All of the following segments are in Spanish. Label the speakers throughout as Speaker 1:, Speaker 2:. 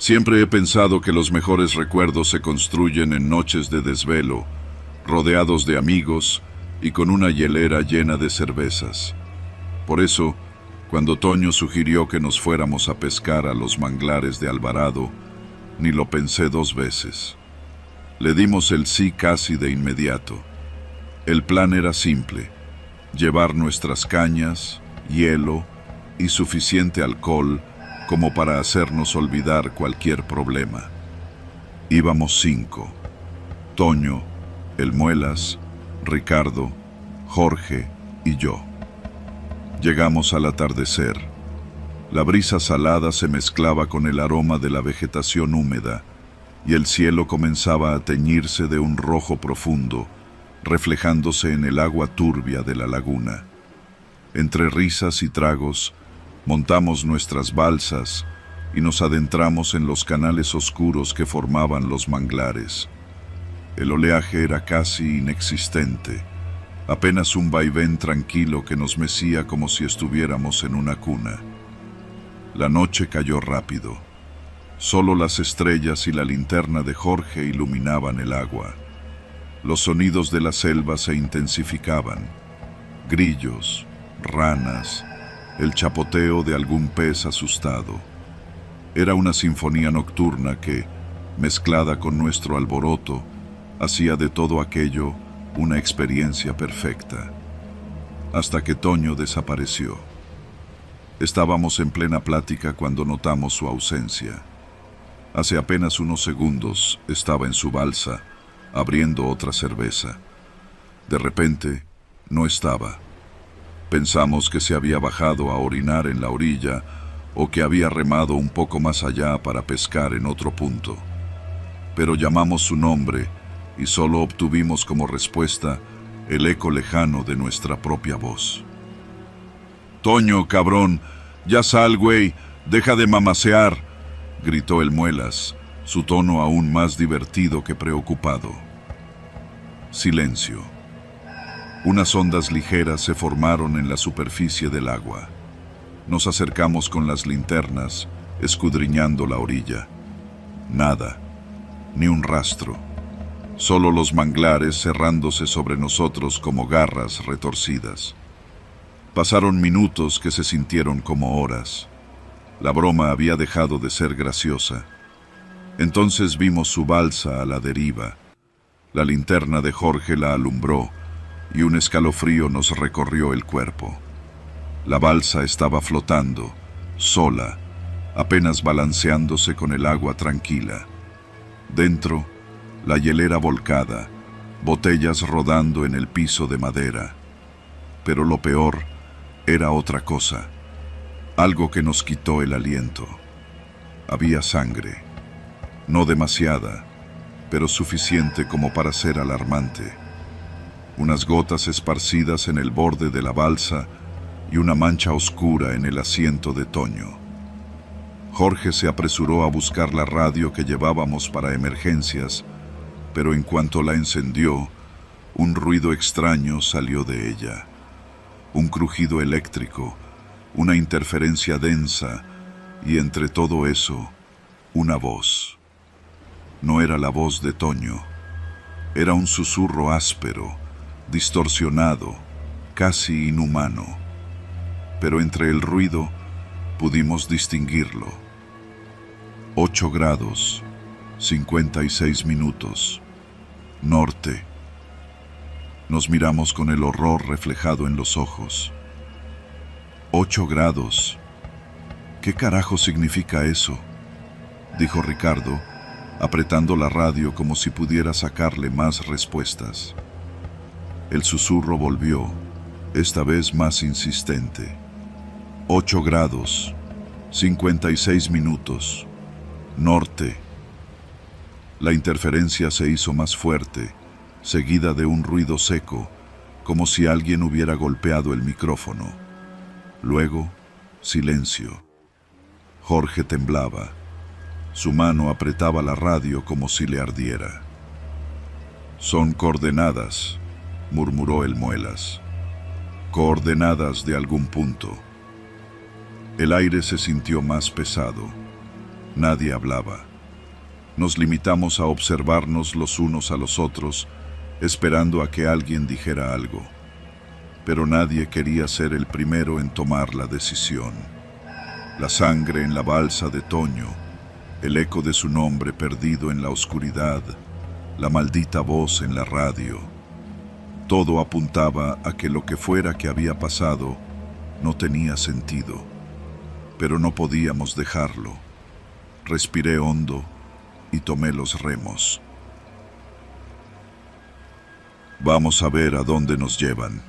Speaker 1: Siempre he pensado que los mejores recuerdos se construyen en noches de desvelo, rodeados de amigos y con una hielera llena de cervezas. Por eso, cuando Toño sugirió que nos fuéramos a pescar a los manglares de Alvarado, ni lo pensé dos veces. Le dimos el sí casi de inmediato. El plan era simple: llevar nuestras cañas, hielo y suficiente alcohol como para hacernos olvidar cualquier problema. Íbamos 5: Toño, el Muelas, Ricardo, Jorge y yo. Llegamos al atardecer. La brisa salada se mezclaba con el aroma de la vegetación húmeda y el cielo comenzaba a teñirse de un rojo profundo, reflejándose en el agua turbia de la laguna. Entre risas y tragos, montamos nuestras balsas y nos adentramos en los canales oscuros que formaban los manglares. El oleaje era casi inexistente, apenas un vaivén tranquilo que nos mecía como si estuviéramos en una cuna. La noche cayó rápido. Solo las estrellas y la linterna de Jorge iluminaban el agua. Los sonidos de la selva se intensificaban: grillos, ranas, el chapoteo de algún pez asustado. Era una sinfonía nocturna que, mezclada con nuestro alboroto, hacía de todo aquello una experiencia perfecta. Hasta que Toño desapareció. Estábamos en plena plática cuando notamos su ausencia. Hace apenas unos segundos estaba en su balsa, abriendo otra cerveza. De repente, no estaba. Pensamos que se había bajado a orinar en la orilla o que había remado un poco más allá para pescar en otro punto. Pero llamamos su nombre y solo obtuvimos como respuesta el eco lejano de nuestra propia voz. «Toño, cabrón, ya sal, güey, deja de mamasear», gritó el Muelas, su tono aún más divertido que preocupado. Silencio. Unas ondas ligeras se formaron en la superficie del agua. Nos acercamos con las linternas, escudriñando la orilla. Nada, ni un rastro. Solo los manglares cerrándose sobre nosotros como garras retorcidas. Pasaron minutos que se sintieron como horas. La broma había dejado de ser graciosa. Entonces vimos su balsa a la deriva. La linterna de Jorge la alumbró y un escalofrío nos recorrió el cuerpo. La balsa estaba flotando, sola, apenas balanceándose con el agua tranquila. Dentro, la hielera volcada, botellas rodando en el piso de madera. Pero lo peor era otra cosa, algo que nos quitó el aliento. Había sangre, no demasiada, pero suficiente como para ser alarmante. Unas gotas esparcidas en el borde de la balsa y una mancha oscura en el asiento de Toño. Jorge se apresuró a buscar la radio que llevábamos para emergencias, pero en cuanto la encendió, un ruido extraño salió de ella. Un crujido eléctrico, una interferencia densa y entre todo eso, una voz. No era la voz de Toño. Era un susurro áspero, distorsionado, casi inhumano. Pero entre el ruido pudimos distinguirlo. 8 grados, 56 minutos, norte. Nos miramos con el horror reflejado en los ojos. 8 grados. ¿Qué carajo significa eso?, dijo Ricardo, apretando la radio como si pudiera sacarle más respuestas. El susurro volvió, esta vez más insistente. 8 grados, 56 minutos, norte. La interferencia se hizo más fuerte, seguida de un ruido seco, como si alguien hubiera golpeado el micrófono. Luego, silencio. Jorge temblaba. Su mano apretaba la radio como si le ardiera. «Son coordenadas», murmuró el Muelas. «Coordenadas de algún punto». El aire se sintió más pesado. Nadie hablaba. Nos limitamos a observarnos los unos a los otros, esperando a que alguien dijera algo. Pero nadie quería ser el primero en tomar la decisión. La sangre en la balsa de Toño, el eco de su nombre perdido en la oscuridad, la maldita voz en la radio. Todo apuntaba a que lo que fuera que había pasado no tenía sentido. Pero no podíamos dejarlo. Respiré hondo y tomé los remos. Vamos a ver a dónde nos llevan.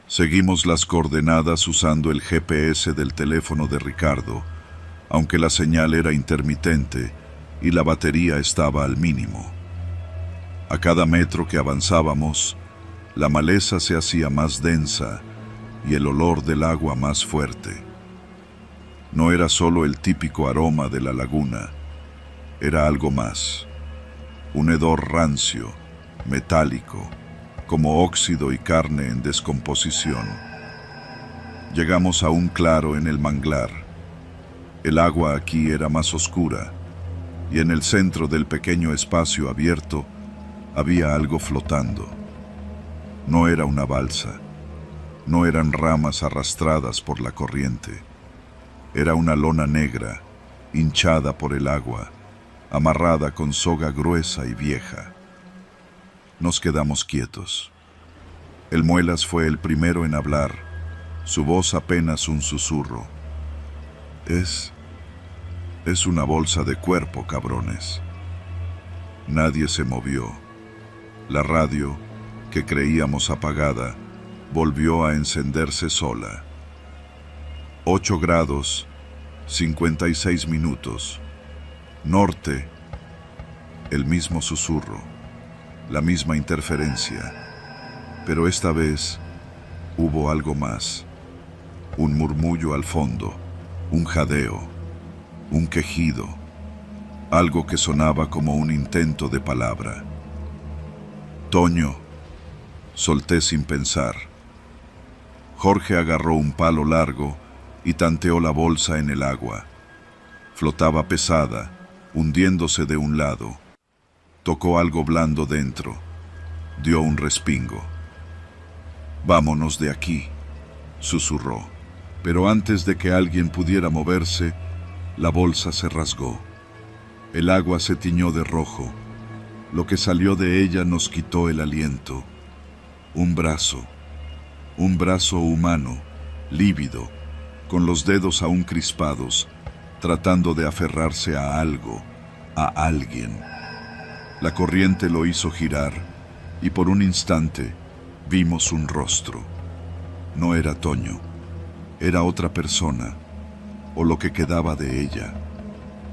Speaker 1: Seguimos las coordenadas usando el GPS del teléfono de Ricardo, aunque la señal era intermitente y la batería estaba al mínimo. A cada metro que avanzábamos, la maleza se hacía más densa y el olor del agua más fuerte. No era solo el típico aroma de la laguna, era algo más. Un hedor rancio, metálico, como óxido y carne en descomposición. Llegamos a un claro en el manglar. El agua aquí era más oscura, y en el centro del pequeño espacio abierto había algo flotando. No era una balsa, no eran ramas arrastradas por la corriente. Era una lona negra, hinchada por el agua, amarrada con soga gruesa y vieja. Nos quedamos quietos. El Muelas fue el primero en hablar, su voz apenas un susurro. Es una bolsa de cuerpo, cabrones. Nadie se movió. La radio, que creíamos apagada, volvió a encenderse sola. 8 grados, 56 minutos. Norte, el mismo susurro, la misma interferencia, pero esta vez hubo algo más. Un murmullo al fondo, un jadeo, un quejido, algo que sonaba como un intento de palabra. Toño, solté sin pensar. Jorge agarró un palo largo y tanteó la bolsa en el agua. Flotaba pesada, hundiéndose de un lado. Tocó algo blando dentro. Dio un respingo. «Vámonos de aquí», susurró. Pero antes de que alguien pudiera moverse, la bolsa se rasgó. El agua se tiñó de rojo. Lo que salió de ella nos quitó el aliento. Un brazo humano, lívido, con los dedos aún crispados, tratando de aferrarse a algo, a alguien. La corriente lo hizo girar, y por un instante vimos un rostro. No era Toño, era otra persona, o lo que quedaba de ella.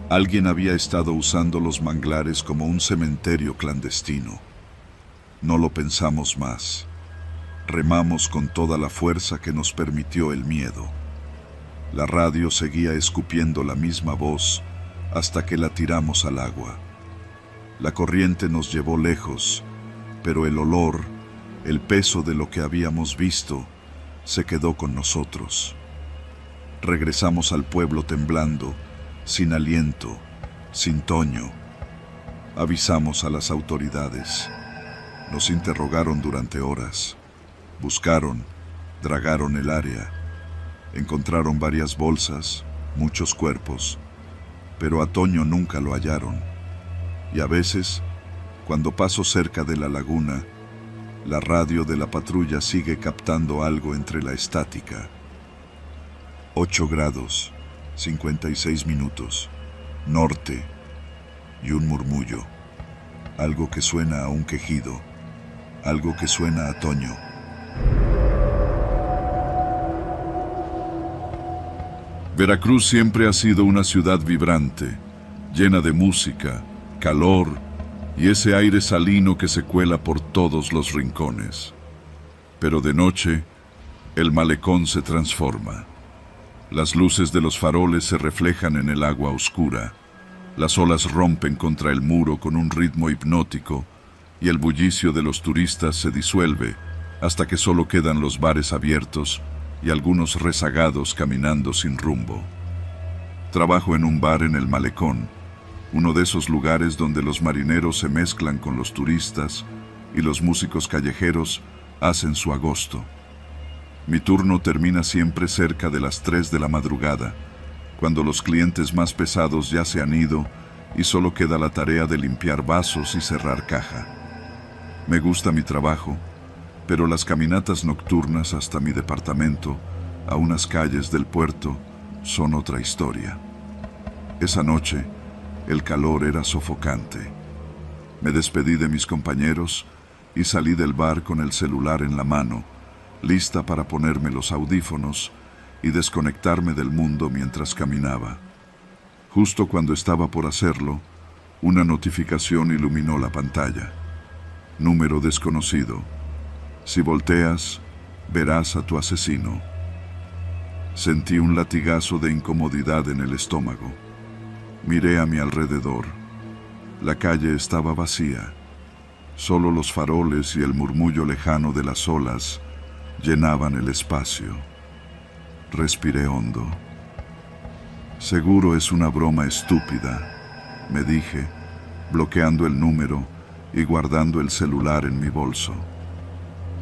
Speaker 1: Alguien había estado usando los manglares como un cementerio clandestino. No lo pensamos más. Remamos con toda la fuerza que nos permitió el miedo. La radio seguía escupiendo la misma voz hasta que la tiramos al agua. La corriente nos llevó lejos, pero el olor, el peso de lo que habíamos visto, se quedó con nosotros. Regresamos al pueblo temblando, sin aliento, sin Toño. Avisamos a las autoridades. Nos interrogaron durante horas. Buscaron, dragaron el área. Encontraron varias bolsas, muchos cuerpos, pero a Toño nunca lo hallaron. Y a veces, cuando paso cerca de la laguna, la radio de la patrulla sigue captando algo entre la estática. 8 grados, 56 minutos, norte, y un murmullo. Algo que suena a un quejido, algo que suena a Toño. Veracruz siempre ha sido una ciudad vibrante, llena de música, calor y ese aire salino que se cuela por todos los rincones. Pero de noche, el malecón se transforma. Las luces de los faroles se reflejan en el agua oscura, las olas rompen contra el muro con un ritmo hipnótico y el bullicio de los turistas se disuelve hasta que solo quedan los bares abiertos y algunos rezagados caminando sin rumbo. Trabajo en un bar en el Malecón, uno de esos lugares donde los marineros se mezclan con los turistas y los músicos callejeros hacen su agosto. Mi turno termina siempre cerca de las 3 de la madrugada, cuando los clientes más pesados ya se han ido y solo queda la tarea de limpiar vasos y cerrar caja. Me gusta mi trabajo, pero las caminatas nocturnas hasta mi departamento, a unas calles del puerto, son otra historia. Esa noche, el calor era sofocante. Me despedí de mis compañeros y salí del bar con el celular en la mano, lista para ponerme los audífonos y desconectarme del mundo mientras caminaba. Justo cuando estaba por hacerlo, una notificación iluminó la pantalla. Número desconocido. Si volteas, verás a tu asesino. Sentí un latigazo de incomodidad en el estómago. Miré a mi alrededor. La calle estaba vacía. Solo los faroles y el murmullo lejano de las olas llenaban el espacio. Respiré hondo. Seguro es una broma estúpida, me dije, bloqueando el número y guardando el celular en mi bolso.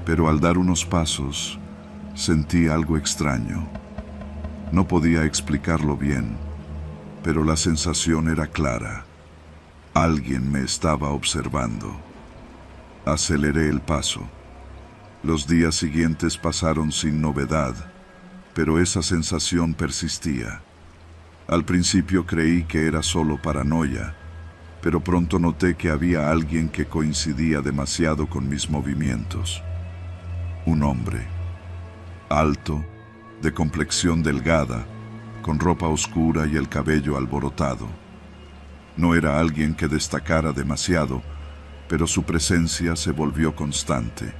Speaker 1: Pero al dar unos pasos, sentí algo extraño. No podía explicarlo bien, pero la sensación era clara. Alguien me estaba observando. Aceleré el paso. Los días siguientes pasaron sin novedad, pero esa sensación persistía. Al principio creí que era solo paranoia, pero pronto noté que había alguien que coincidía demasiado con mis movimientos. Un hombre, alto, de complexión delgada, con ropa oscura y el cabello alborotado. No era alguien que destacara demasiado, pero su presencia se volvió constante.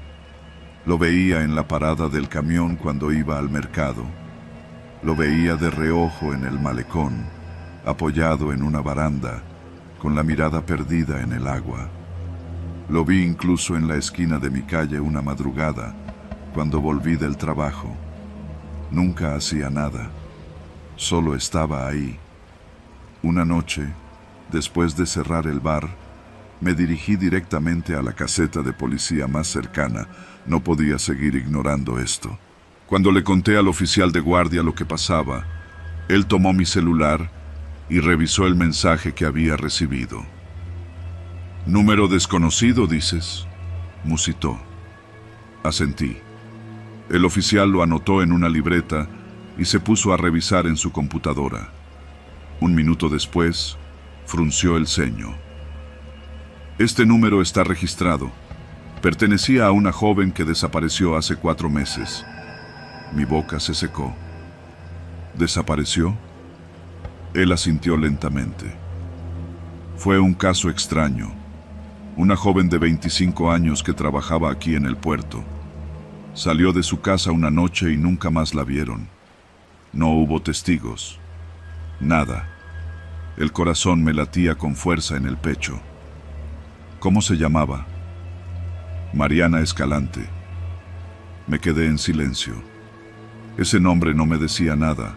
Speaker 1: Lo veía en la parada del camión cuando iba al mercado. Lo veía de reojo en el malecón, apoyado en una baranda, con la mirada perdida en el agua. Lo vi incluso en la esquina de mi calle una madrugada, cuando volví del trabajo. Nunca hacía nada, solo estaba ahí. Una noche, después de cerrar el bar, me dirigí directamente a la caseta de policía más cercana. No podía seguir ignorando esto. Cuando le conté al oficial de guardia lo que pasaba, él tomó mi celular y revisó el mensaje que había recibido. «Número desconocido, dices», musitó. Asentí. El oficial lo anotó en una libreta y se puso a revisar en su computadora. Un minuto después, frunció el ceño. «Este número está registrado. Pertenecía a una joven que desapareció hace 4 meses». Mi boca se secó. ¿Desapareció? Él asintió lentamente. Fue un caso extraño. Una joven de 25 años que trabajaba aquí en el puerto. Salió de su casa una noche y nunca más la vieron. No hubo testigos. Nada. El corazón me latía con fuerza en el pecho. ¿Cómo se llamaba? Mariana Escalante. Me quedé en silencio. Ese nombre no me decía nada,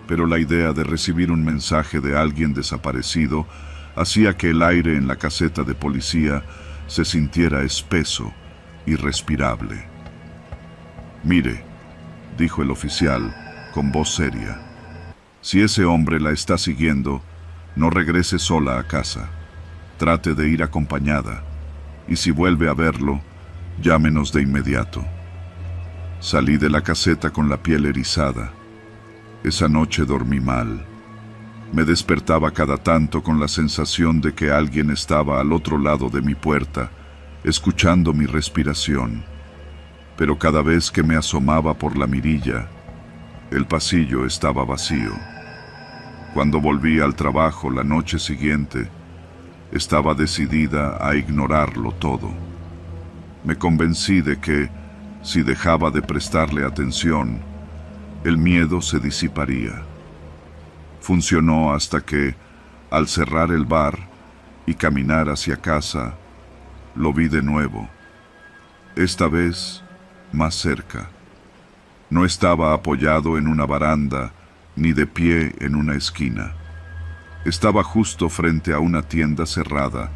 Speaker 1: pero la idea de recibir un mensaje de alguien desaparecido hacía que el aire en la caseta de policía se sintiera espeso, irrespirable. «Mire», dijo el oficial con voz seria, «si ese hombre la está siguiendo, no regrese sola a casa. Trate de ir acompañada, y si vuelve a verlo, llámenos de inmediato». Salí de la caseta con la piel erizada. Esa noche dormí mal. Me despertaba cada tanto con la sensación de que alguien estaba al otro lado de mi puerta, escuchando mi respiración. Pero cada vez que me asomaba por la mirilla, el pasillo estaba vacío. Cuando volví al trabajo la noche siguiente, estaba decidida a ignorarlo todo. Me convencí de que, si dejaba de prestarle atención, el miedo se disiparía. Funcionó hasta que, al cerrar el bar y caminar hacia casa, lo vi de nuevo. Esta vez, más cerca. No estaba apoyado en una baranda, ni de pie en una esquina. Estaba justo frente a una tienda cerrada,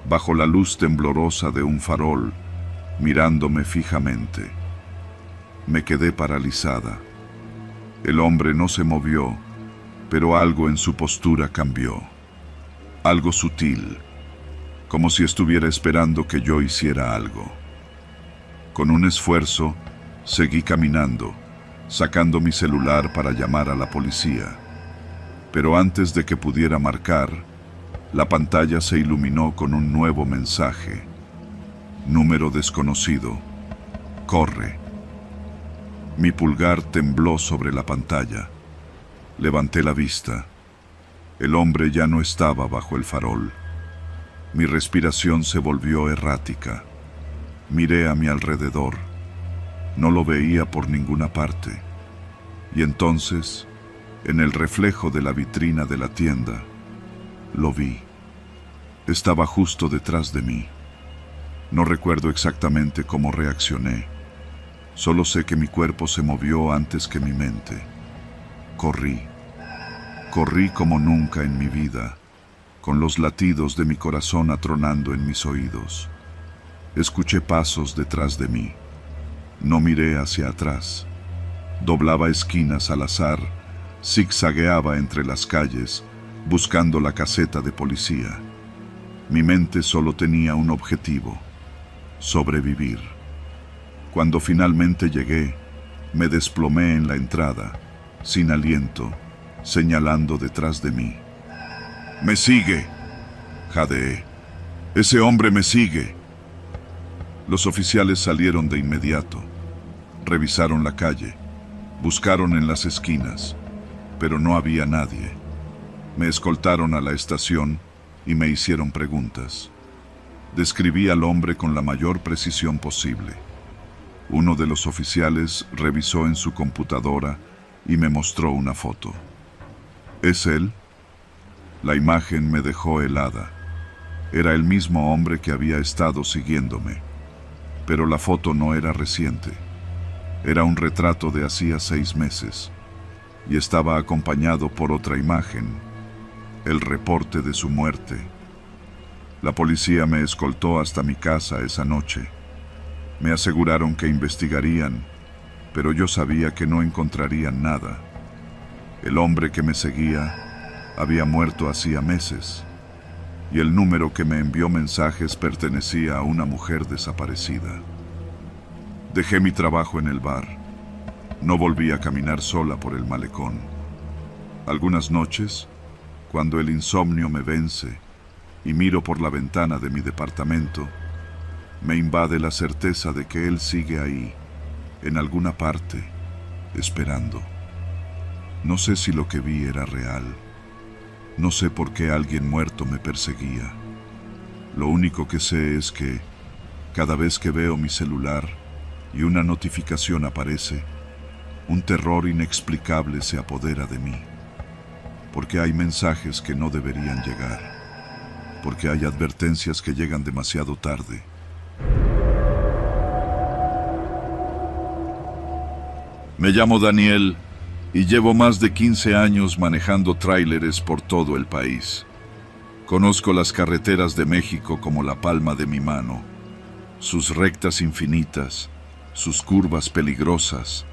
Speaker 1: bajo la luz temblorosa de un farol, mirándome fijamente. Me quedé paralizada. El hombre no se movió, pero algo en su postura cambió. Algo sutil, como si estuviera esperando que yo hiciera algo. Con un esfuerzo, seguí caminando, sacando mi celular para llamar a la policía. Pero antes de que pudiera marcar, la pantalla se iluminó con un nuevo mensaje. Número desconocido. Corre. Mi pulgar tembló sobre la pantalla. Levanté la vista. El hombre ya no estaba bajo el farol. Mi respiración se volvió errática. Miré a mi alrededor. No lo veía por ninguna parte. Y entonces, en el reflejo de la vitrina de la tienda, lo vi. Estaba justo detrás de mí. No recuerdo exactamente cómo reaccioné. Solo sé que mi cuerpo se movió antes que mi mente. Corrí. Corrí como nunca en mi vida, con los latidos de mi corazón atronando en mis oídos. Escuché pasos detrás de mí. No miré hacia atrás. Doblaba esquinas al azar, zigzagueaba entre las calles, buscando la caseta de policía. Mi mente solo tenía un objetivo: sobrevivir. Cuando finalmente llegué, me desplomé en la entrada, sin aliento, señalando detrás de mí. ¡Me sigue!, jadeé. ¡Ese hombre me sigue! Los oficiales salieron de inmediato. Revisaron la calle, buscaron en las esquinas, pero no había nadie. Me escoltaron a la estación y me hicieron preguntas. Describí al hombre con la mayor precisión posible. Uno de los oficiales revisó en su computadora y me mostró una foto. ¿Es él? La imagen me dejó helada. Era el mismo hombre que había estado siguiéndome, pero la foto no era reciente. Era un retrato de hacía 6 meses y estaba acompañado por otra imagen, el reporte de su muerte. La policía me escoltó hasta mi casa esa noche. Me aseguraron que investigarían, pero yo sabía que no encontrarían nada. El hombre que me seguía había muerto hacía meses, y el número que me envió mensajes pertenecía a una mujer desaparecida. Dejé mi trabajo en el bar. No volví a caminar sola por el malecón. Algunas noches, cuando el insomnio me vence y miro por la ventana de mi departamento, me invade la certeza de que él sigue ahí, en alguna parte, esperando. No sé si lo que vi era real. No sé por qué alguien muerto me perseguía. Lo único que sé es que, cada vez que veo mi celular y una notificación aparece, un terror inexplicable se apodera de mí. Porque hay mensajes que no deberían llegar. Porque hay advertencias que llegan demasiado tarde. Me llamo Daniel y llevo más de 15 años manejando tráileres por todo el país. Conozco las carreteras de México como la palma de mi mano, sus rectas infinitas, sus curvas peligrosas,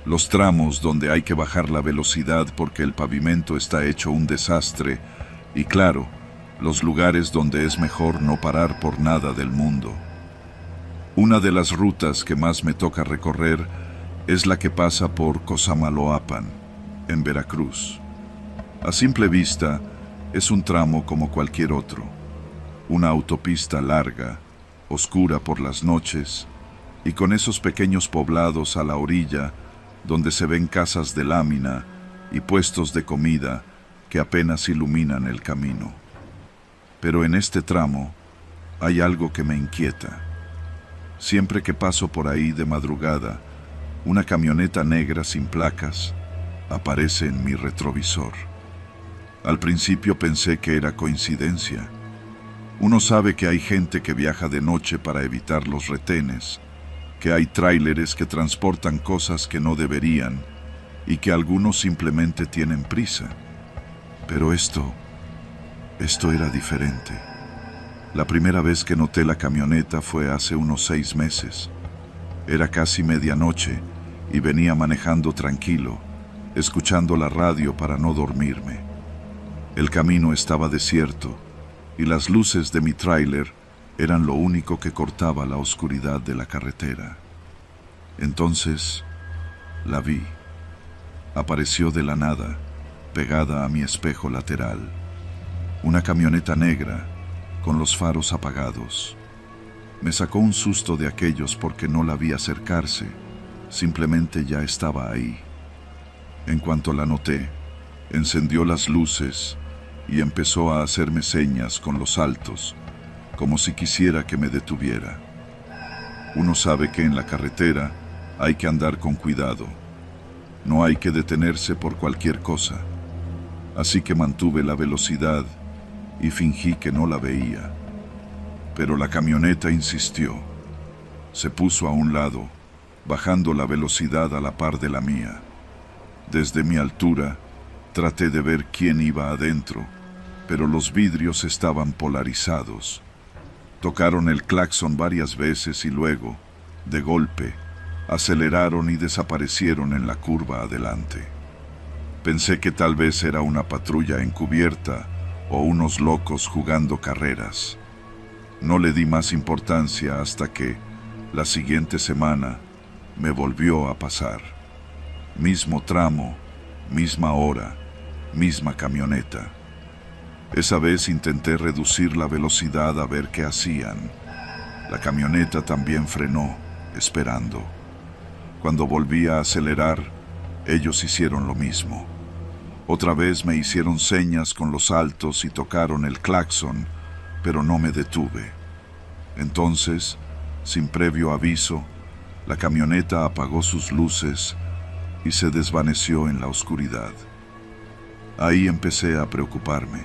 Speaker 1: los tramos donde hay que bajar la velocidad porque el pavimento está hecho un desastre y, claro, los lugares donde es mejor no parar por nada del mundo. Una de las rutas que más me toca recorrer es la que pasa por Cosamaloapan, en Veracruz. A simple vista, es un tramo como cualquier otro. Una autopista larga, oscura por las noches, y con esos pequeños poblados a la orilla, donde se ven casas de lámina y puestos de comida que apenas iluminan el camino. Pero en este tramo hay algo que me inquieta. Siempre que paso por ahí de madrugada, una camioneta negra sin placas aparece en mi retrovisor. Al principio pensé que era coincidencia. Uno sabe que hay gente que viaja de noche para evitar los retenes, que hay tráileres que transportan cosas que no deberían, y que algunos simplemente tienen prisa. Pero esto era diferente. La primera vez que noté la camioneta fue hace unos 6 meses. Era casi medianoche y venía manejando tranquilo, escuchando la radio para no dormirme. El camino estaba desierto y las luces de mi tráiler eran lo único que cortaba la oscuridad de la carretera. Entonces la vi. Apareció de la nada, pegada a mi espejo lateral. Una camioneta negra, con los faros apagados. Me sacó un susto de aquellos porque no la vi acercarse, simplemente ya estaba ahí. En cuanto la noté, encendió las luces y empezó a hacerme señas con los altos, como si quisiera que me detuviera. Uno sabe que en la carretera hay que andar con cuidado. No hay que detenerse por cualquier cosa. Así que mantuve la velocidad y fingí que no la veía. Pero la camioneta insistió. Se puso a un lado, bajando la velocidad a la par de la mía. Desde mi altura, traté de ver quién iba adentro, pero los vidrios estaban polarizados. Tocaron el claxon varias veces y luego, de golpe, aceleraron y desaparecieron en la curva adelante. Pensé que tal vez era una patrulla encubierta o unos locos jugando carreras. No le di más importancia hasta que, la siguiente semana, me volvió a pasar. Mismo tramo, misma hora, misma camioneta. Esa vez intenté reducir la velocidad a ver qué hacían. La camioneta también frenó, esperando. Cuando volví a acelerar, ellos hicieron lo mismo. Otra vez me hicieron señas con los altos y tocaron el claxon, pero no me detuve. Entonces, sin previo aviso, la camioneta apagó sus luces y se desvaneció en la oscuridad. Ahí empecé a preocuparme.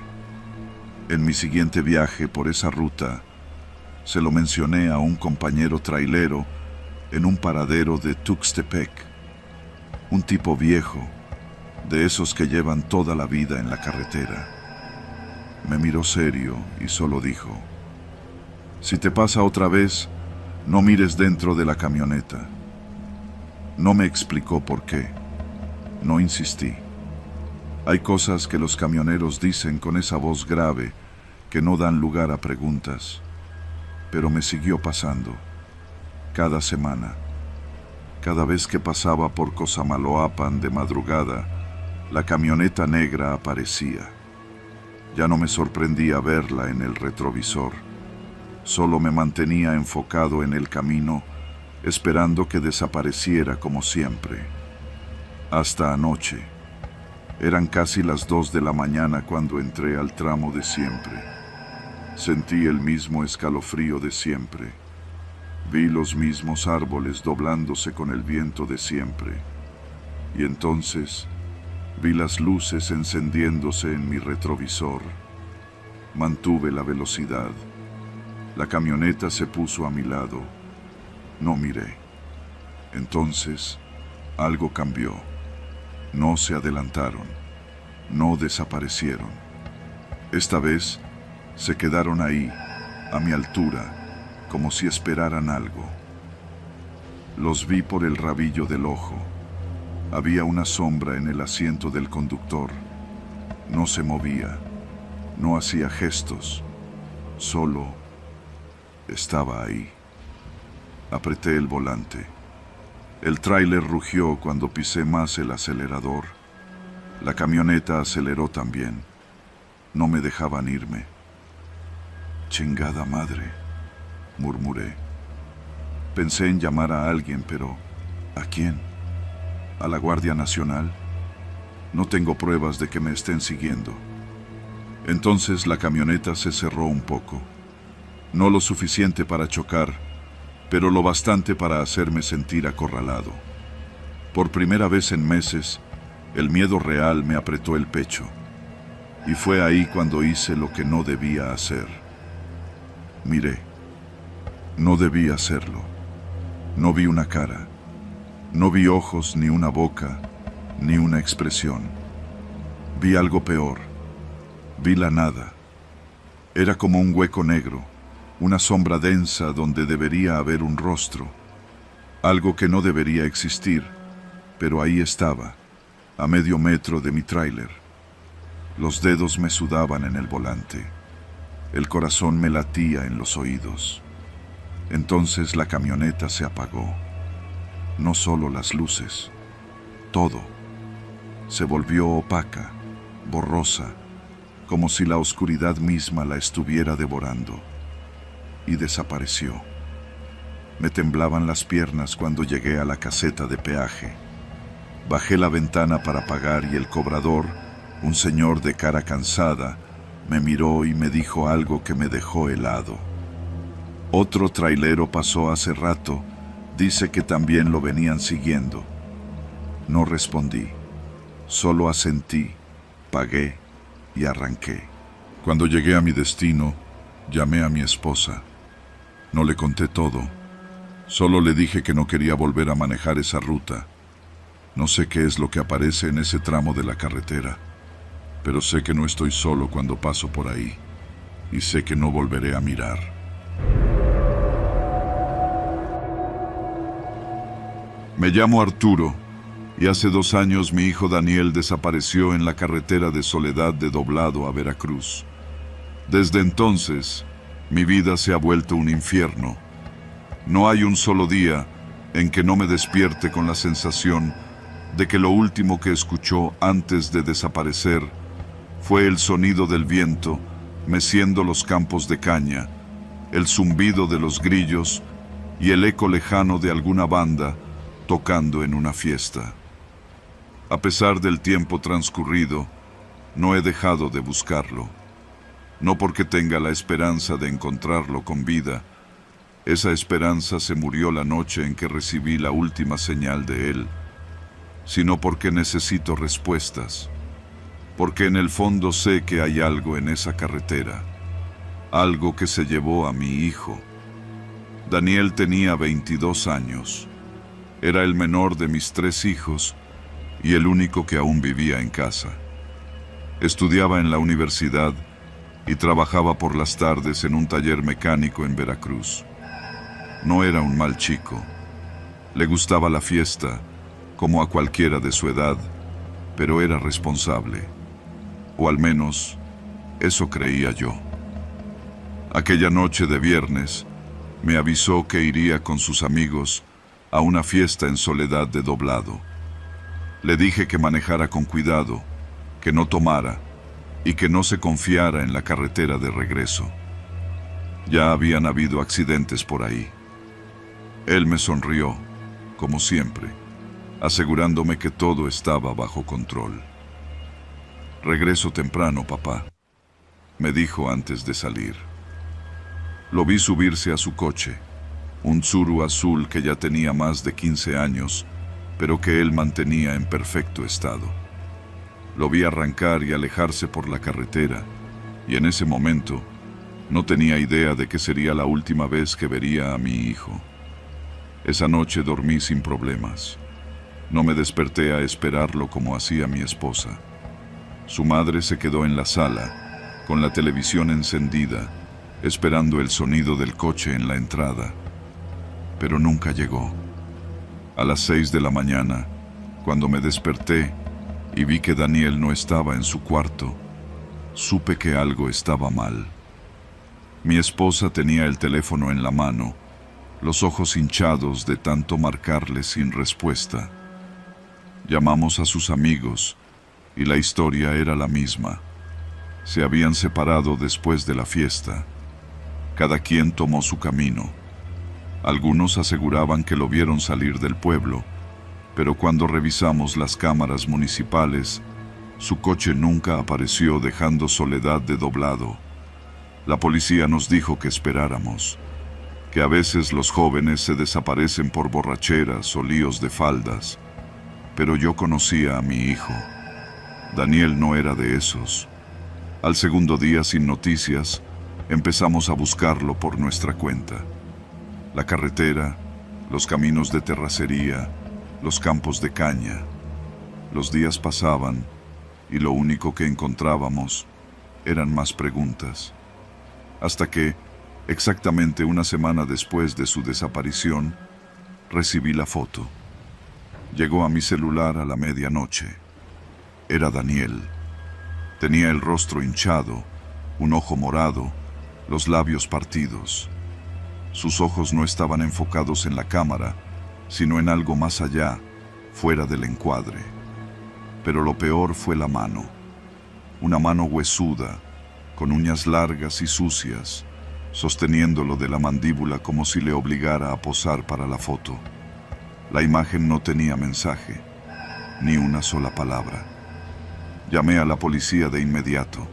Speaker 1: En mi siguiente viaje por esa ruta, se lo mencioné a un compañero trailero en un paradero de Tuxtepec. Un tipo viejo, de esos que llevan toda la vida en la carretera. Me miró serio y solo dijo: si te pasa otra vez, no mires dentro de la camioneta. No me explicó por qué. No insistí. Hay cosas que los camioneros dicen con esa voz grave que no dan lugar a preguntas. Pero me siguió pasando. Cada semana. Cada vez que pasaba por Cosamaloapan de madrugada, la camioneta negra aparecía. Ya no me sorprendía verla en el retrovisor. Solo me mantenía enfocado en el camino, esperando que desapareciera como siempre. Hasta anoche. Eran casi las 2 de la mañana cuando entré al tramo de siempre. Sentí el mismo escalofrío de siempre. Vi los mismos árboles doblándose con el viento de siempre. Y entonces vi las luces encendiéndose en mi retrovisor. Mantuve la velocidad. La camioneta se puso a mi lado. No miré. Entonces, algo cambió. No se adelantaron. No desaparecieron. Esta vez, se quedaron ahí, a mi altura, como si esperaran algo. Los vi por el rabillo del ojo. Había una sombra en el asiento del conductor. No se movía. No hacía gestos. Solo estaba ahí. Apreté el volante. El tráiler rugió cuando pisé más el acelerador. La camioneta aceleró también. No me dejaban irme. Chingada madre, murmuré. Pensé en llamar a alguien, pero ¿a quién? ¿A la Guardia Nacional? No tengo pruebas de que me estén siguiendo. Entonces la camioneta se cerró un poco. No lo suficiente para chocar, pero lo bastante para hacerme sentir acorralado. Por primera vez en meses, el miedo real me apretó el pecho. Y fue ahí cuando hice lo que no debía hacer. Miré. No debía hacerlo. No vi una cara. No vi ojos, ni una boca, ni una expresión. Vi algo peor. Vi la nada. Era como un hueco negro, una sombra densa donde debería haber un rostro. Algo que no debería existir, pero ahí estaba, a medio metro de mi tráiler. Los dedos me sudaban en el volante. El corazón me latía en los oídos. Entonces la camioneta se apagó. No solo las luces, todo. Se volvió opaca, borrosa, como si la oscuridad misma la estuviera devorando. Y desapareció. Me temblaban las piernas cuando llegué a la caseta de peaje. Bajé la ventana para pagar y el cobrador, un señor de cara cansada, me miró y me dijo algo que me dejó helado. Otro trailero pasó hace rato, dice que también lo venían siguiendo. No respondí, solo asentí, pagué y arranqué. Cuando llegué a mi destino, llamé a mi esposa. No le conté todo, solo le dije que no quería volver a manejar esa ruta. No sé qué es lo que aparece en ese tramo de la carretera, pero sé que no estoy solo cuando paso por ahí, y sé que no volveré a mirar. Me llamo Arturo, y hace 2 años mi hijo Daniel desapareció en la carretera de Soledad de Doblado a Veracruz. Desde entonces, mi vida se ha vuelto un infierno. No hay un solo día en que no me despierte con la sensación de que lo último que escuchó antes de desaparecer fue el sonido del viento meciendo los campos de caña, el zumbido de los grillos y el eco lejano de alguna banda tocando en una fiesta. A pesar del tiempo transcurrido, no he dejado de buscarlo. No porque tenga la esperanza de encontrarlo con vida. Esa esperanza se murió la noche en que recibí la última señal de él, sino porque necesito respuestas, porque en el fondo sé que hay algo en esa carretera, algo que se llevó a mi hijo. Daniel tenía 22 años, era el menor de mis 3 hijos y el único que aún vivía en casa. Estudiaba en la universidad y trabajaba por las tardes en un taller mecánico en Veracruz. No era un mal chico, le gustaba la fiesta, como a cualquiera de su edad, pero era responsable, o al menos eso creía yo. Aquella noche de viernes me avisó que iría con sus amigos a una fiesta en Soledad de Doblado. Le dije que manejara con cuidado, que no tomara y que no se confiara en la carretera de regreso. Ya habían habido accidentes por ahí. Él me sonrió, como siempre, asegurándome que todo estaba bajo control. «Regreso temprano, papá», me dijo antes de salir. Lo vi subirse a su coche, un Tsuru azul que ya tenía más de 15 años, pero que él mantenía en perfecto estado. Lo vi arrancar y alejarse por la carretera, y en ese momento no tenía idea de que sería la última vez que vería a mi hijo. Esa noche dormí sin problemas. No me desperté a esperarlo como hacía mi esposa. Su madre se quedó en la sala, con la televisión encendida, esperando el sonido del coche en la entrada. Pero nunca llegó. A las 6 de la mañana, cuando me desperté y vi que Daniel no estaba en su cuarto, supe que algo estaba mal. Mi esposa tenía el teléfono en la mano, los ojos hinchados de tanto marcarle sin respuesta. Llamamos a sus amigos y la historia era la misma. Se habían separado después de la fiesta. Cada quien tomó su camino. Algunos aseguraban que lo vieron salir del pueblo, pero cuando revisamos las cámaras municipales, su coche nunca apareció dejando Soledad de Doblado. La policía nos dijo que esperáramos, que a veces los jóvenes se desaparecen por borracheras o líos de faldas, pero yo conocía a mi hijo. Daniel no era de esos. Al segundo día sin noticias, empezamos a buscarlo por nuestra cuenta. La carretera, los caminos de terracería, los campos de caña. Los días pasaban y lo único que encontrábamos eran más preguntas. Hasta que, exactamente una semana después de su desaparición, recibí la foto. Llegó a mi celular a la medianoche. Era Daniel. Tenía el rostro hinchado, un ojo morado, los labios partidos. Sus ojos no estaban enfocados en la cámara, sino en algo más allá, fuera del encuadre. Pero lo peor fue la mano. Una mano huesuda, con uñas largas y sucias, sosteniéndolo de la mandíbula como si le obligara a posar para la foto. La imagen no tenía mensaje, ni una sola palabra. Llamé a la policía de inmediato.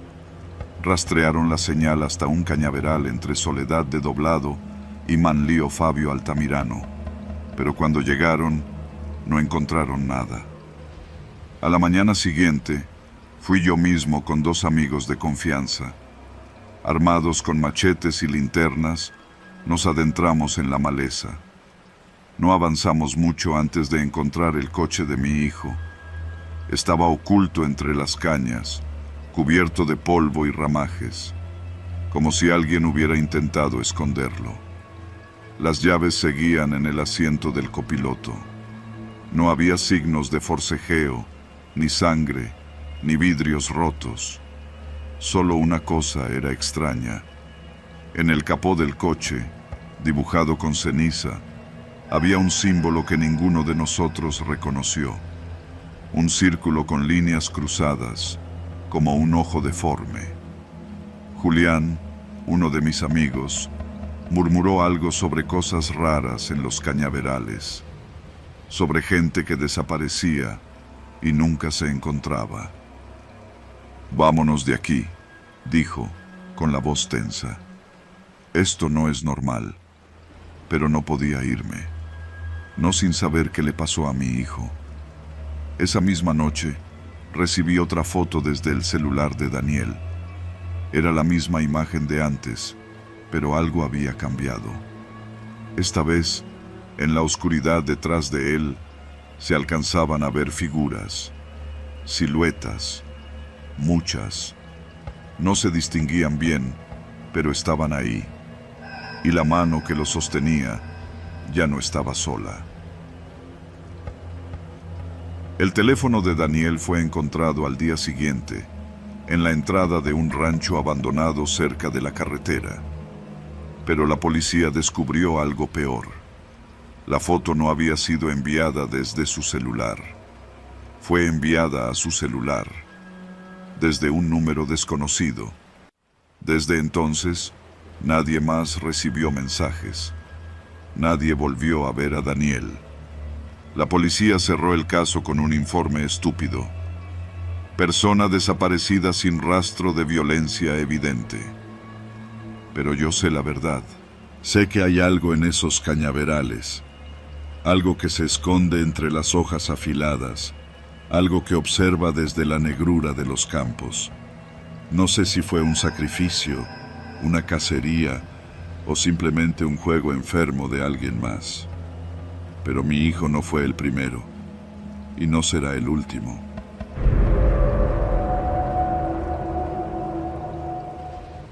Speaker 1: Rastrearon la señal hasta un cañaveral entre Soledad de Doblado y Manlio Fabio Altamirano, pero cuando llegaron, no encontraron nada. A la mañana siguiente, fui yo mismo con 2 amigos de confianza. Armados con machetes y linternas, nos adentramos en la maleza. No avanzamos mucho antes de encontrar el coche de mi hijo. Estaba oculto entre las cañas, cubierto de polvo y ramajes, como si alguien hubiera intentado esconderlo. Las llaves seguían en el asiento del copiloto. No había signos de forcejeo, ni sangre, ni vidrios rotos. Solo una cosa era extraña. En el capó del coche, dibujado con ceniza, había un símbolo que ninguno de nosotros reconoció. Un círculo con líneas cruzadas, como un ojo deforme. Julián, uno de mis amigos, murmuró algo sobre cosas raras en los cañaverales, sobre gente que desaparecía y nunca se encontraba. «Vámonos de aquí», dijo, con la voz tensa. Esto no es normal, pero no podía irme, no sin saber qué le pasó a mi hijo. Esa misma noche, recibí otra foto desde el celular de Daniel. Era la misma imagen de antes, pero algo había cambiado. Esta vez, en la oscuridad detrás de él, se alcanzaban a ver figuras, siluetas, muchas. No se distinguían bien, pero estaban ahí. Y la mano que lo sostenía ya no estaba sola. El teléfono de Daniel fue encontrado al día siguiente, en la entrada de un rancho abandonado cerca de la carretera. Pero la policía descubrió algo peor. La foto no había sido enviada desde su celular. Fue enviada a su celular, desde un número desconocido. Desde entonces, nadie más recibió mensajes. Nadie volvió a ver a Daniel. La policía cerró el caso con un informe estúpido. Persona desaparecida sin rastro de violencia evidente. Pero yo sé la verdad. Sé que hay algo en esos cañaverales. Algo que se esconde entre las hojas afiladas. Algo que observa desde la negrura de los campos. No sé si fue un sacrificio, una cacería o simplemente un juego enfermo de alguien más. Pero mi hijo no fue el primero, y no será el último.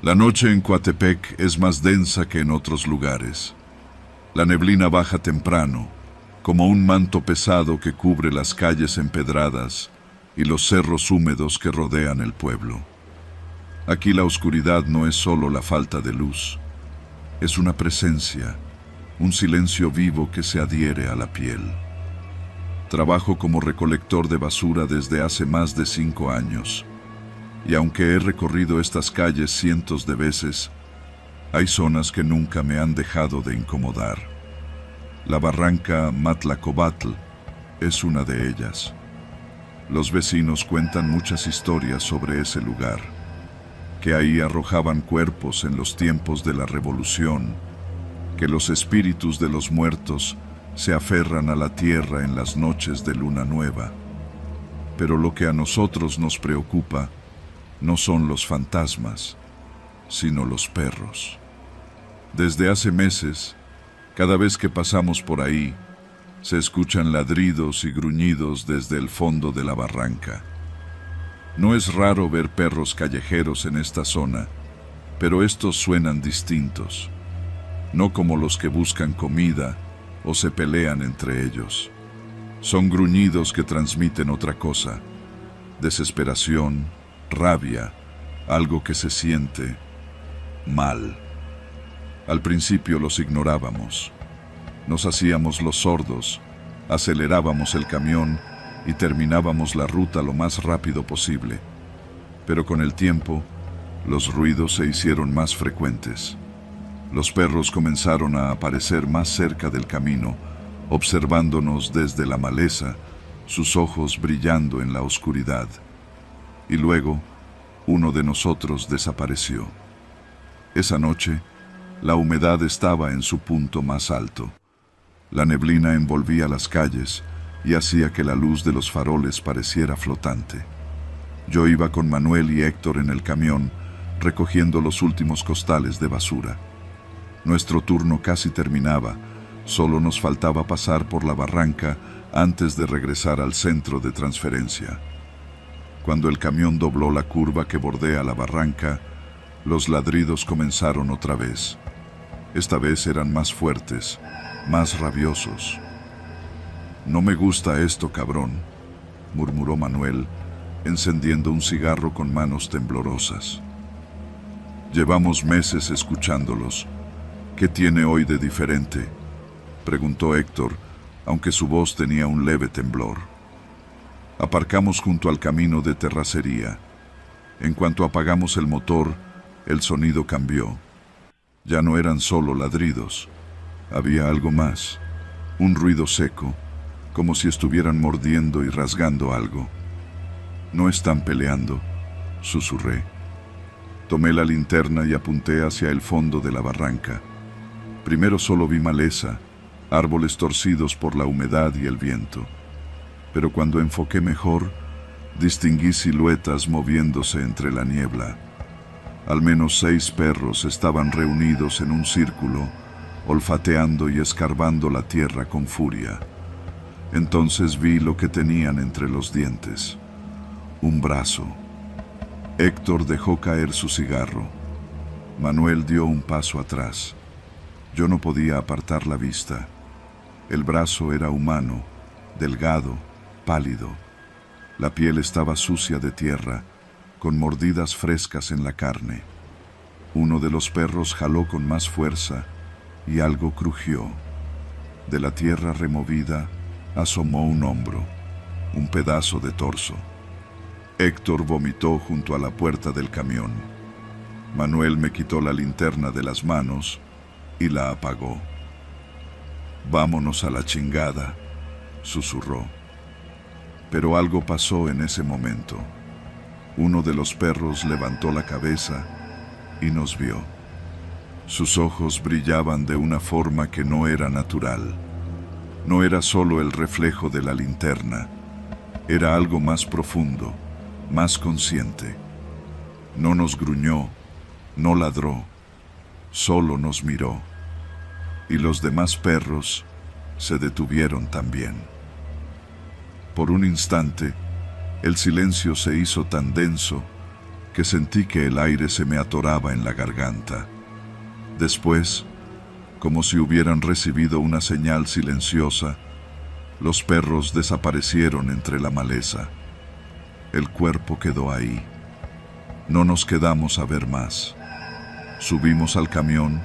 Speaker 1: La noche en Coatepec es más densa que en otros lugares. La neblina baja temprano, como un manto pesado que cubre las calles empedradas y los cerros húmedos que rodean el pueblo. Aquí la oscuridad no es solo la falta de luz, es una presencia, un silencio vivo que se adhiere a la piel. Trabajo como recolector de basura desde hace más de 5 años, y aunque he recorrido estas calles cientos de veces, hay zonas que nunca me han dejado de incomodar. La barranca Matlacobatl es una de ellas. Los vecinos cuentan muchas historias sobre ese lugar, que ahí arrojaban cuerpos en los tiempos de la revolución, que los espíritus de los muertos se aferran a la tierra en las noches de luna nueva. Pero lo que a nosotros nos preocupa no son los fantasmas, sino los perros. Desde hace meses, cada vez que pasamos por ahí, Se escuchan ladridos y gruñidos desde el fondo de la barranca. No es raro ver perros callejeros en esta zona, pero estos suenan distintos, no como los que buscan comida o se pelean entre ellos. Son gruñidos que transmiten otra cosa: desesperación, rabia, algo que se siente mal. Al principio los ignorábamos. Nos hacíamos los sordos, acelerábamos el camión y terminábamos la ruta lo más rápido posible. Pero con el tiempo, los ruidos se hicieron más frecuentes. Los perros comenzaron a aparecer más cerca del camino, observándonos desde la maleza, sus ojos brillando en la oscuridad. Y luego, uno de nosotros desapareció. Esa noche, la humedad estaba en su punto más alto. La neblina envolvía las calles y hacía que la luz de los faroles pareciera flotante. Yo iba con Manuel y Héctor en el camión, recogiendo los últimos costales de basura. Nuestro turno casi terminaba, solo nos faltaba pasar por la barranca antes de regresar al centro de transferencia. Cuando el camión dobló la curva que bordea la barranca, los ladridos comenzaron otra vez. Esta vez eran más fuertes, más rabiosos. «No me gusta esto, cabrón», murmuró Manuel, encendiendo un cigarro con manos temblorosas. «Llevamos meses escuchándolos. ¿Qué tiene hoy de diferente?», preguntó Héctor, aunque su voz tenía un leve temblor. Aparcamos junto al camino de terracería. En cuanto apagamos el motor, el sonido cambió. Ya no eran solo ladridos. Había algo más, un ruido seco, como si estuvieran mordiendo y rasgando algo. «No están peleando», susurré. Tomé la linterna y apunté hacia el fondo de la barranca. Primero solo vi maleza, árboles torcidos por la humedad y el viento. Pero cuando enfoqué mejor, distinguí siluetas moviéndose entre la niebla. Al menos 6 perros estaban reunidos en un círculo, olfateando y escarbando la tierra con furia. Entonces vi lo que tenían entre los dientes: un brazo. Héctor dejó caer su cigarro. Manuel dio un paso atrás. Yo no podía apartar la vista. El brazo era humano, delgado, pálido. La piel estaba sucia de tierra, con mordidas frescas en la carne. Uno de los perros jaló con más fuerza y algo crujió. De la tierra removida asomó un hombro, un pedazo de torso. Héctor vomitó junto a la puerta del camión. Manuel me quitó la linterna de las manos y la apagó. «Vámonos a la chingada», susurró. Pero algo pasó en ese momento. Uno de los perros levantó la cabeza y nos vio. Sus ojos brillaban de una forma que no era natural. No era solo el reflejo de la linterna, era algo más profundo, más consciente. No nos gruñó, no ladró, solo nos miró. Y los demás perros se detuvieron también. Por un instante, el silencio se hizo tan denso que sentí que el aire se me atoraba en la garganta. Después, como si hubieran recibido una señal silenciosa, los perros desaparecieron entre la maleza. El cuerpo quedó ahí. No nos quedamos a ver más. Subimos al camión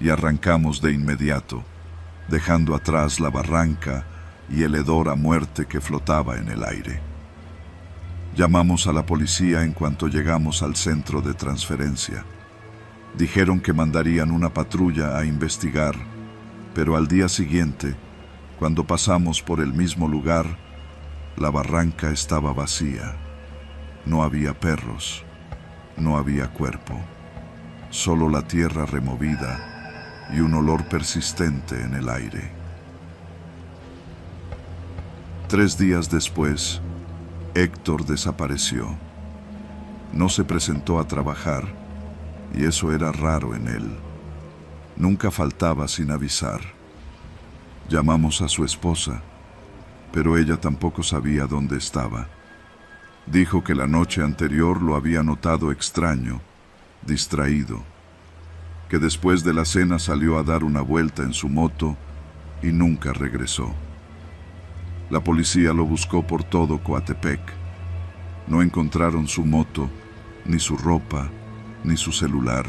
Speaker 1: y arrancamos de inmediato, dejando atrás la barranca y el hedor a muerte que flotaba en el aire. Llamamos a la policía en cuanto llegamos al centro de transferencia. Dijeron que mandarían una patrulla a investigar, pero al día siguiente, cuando pasamos por el mismo lugar, la barranca estaba vacía. No había perros, no había cuerpo, solo la tierra removida y un olor persistente en el aire. 3 días después, Héctor desapareció. No se presentó a trabajar, y eso era raro en él. Nunca faltaba sin avisar. Llamamos a su esposa, pero ella tampoco sabía dónde estaba. Dijo que la noche anterior lo había notado extraño, distraído, que después de la cena salió a dar una vuelta en su moto y nunca regresó. La policía lo buscó por todo Coatepec. No encontraron su moto, ni su ropa, ni su celular.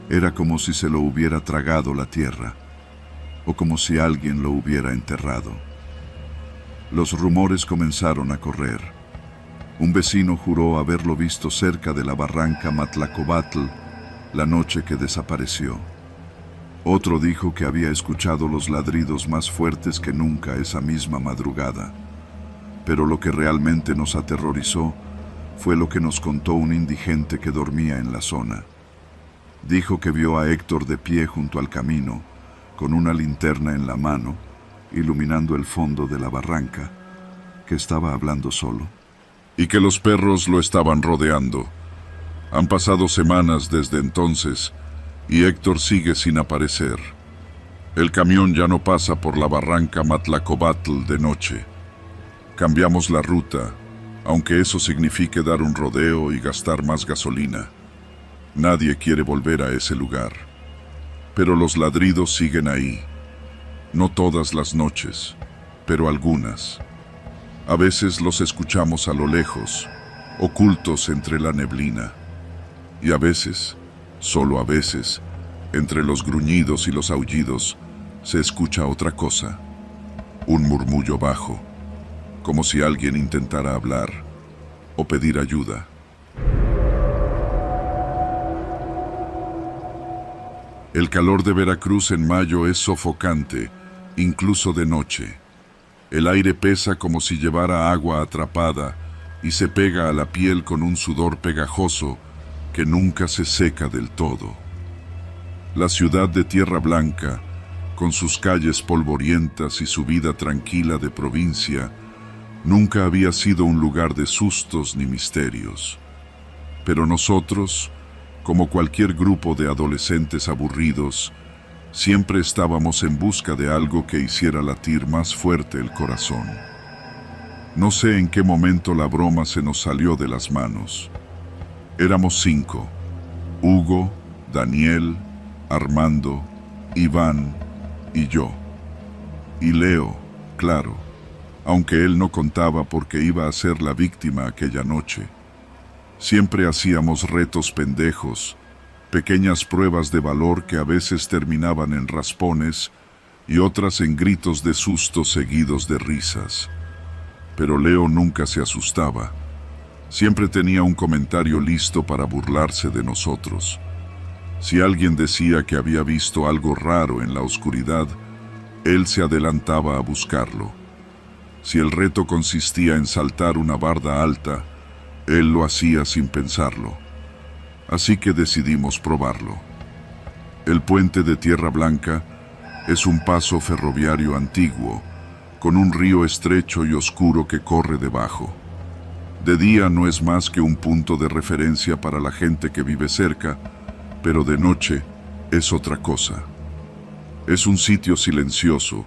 Speaker 1: Era como si se lo hubiera tragado la tierra, o como si alguien lo hubiera enterrado. Los rumores comenzaron a correr. Un vecino juró haberlo visto cerca de la barranca Matlacobatl la noche que desapareció. Otro dijo que había escuchado los ladridos más fuertes que nunca esa misma madrugada. Pero lo que realmente nos aterrorizó fue lo que nos contó un indigente que dormía en la zona. Dijo que vio a Héctor de pie junto al camino, con una linterna en la mano, iluminando el fondo de la barranca, que estaba hablando solo. Y que los perros lo estaban rodeando. Han pasado semanas desde entonces, y Héctor sigue sin aparecer. El camión ya no pasa por la barranca Matlacobatl de noche. Cambiamos la ruta, aunque eso signifique dar un rodeo y gastar más gasolina. Nadie quiere volver a ese lugar. Pero los ladridos siguen ahí. No todas las noches, pero algunas. A veces los escuchamos a lo lejos, ocultos entre la neblina. Y a veces, solo a veces, entre los gruñidos y los aullidos, se escucha otra cosa. Un murmullo bajo, como si alguien intentara hablar o pedir ayuda. El calor de Veracruz en mayo es sofocante, incluso de noche. El aire pesa como si llevara agua atrapada y se pega a la piel con un sudor pegajoso que nunca se seca del todo. La ciudad de Tierra Blanca, con sus calles polvorientas y su vida tranquila de provincia, nunca había sido un lugar de sustos ni misterios. Pero nosotros, como cualquier grupo de adolescentes aburridos, siempre estábamos en busca de algo que hiciera latir más fuerte el corazón. No sé en qué momento la broma se nos salió de las manos. Éramos 5: Hugo, Daniel, Armando, Iván y yo. Y Leo, claro, aunque él no contaba porque iba a ser la víctima aquella noche. Siempre hacíamos retos pendejos, pequeñas pruebas de valor que a veces terminaban en raspones y otras en gritos de susto seguidos de risas. Pero Leo nunca se asustaba. Siempre tenía un comentario listo para burlarse de nosotros. Si alguien decía que había visto algo raro en la oscuridad, él se adelantaba a buscarlo. Si el reto consistía en saltar una barda alta, él lo hacía sin pensarlo. Así que decidimos probarlo. El puente de Tierra Blanca es un paso ferroviario antiguo, con un río estrecho y oscuro que corre debajo. De día no es más que un punto de referencia para la gente que vive cerca, pero de noche es otra cosa. Es un sitio silencioso,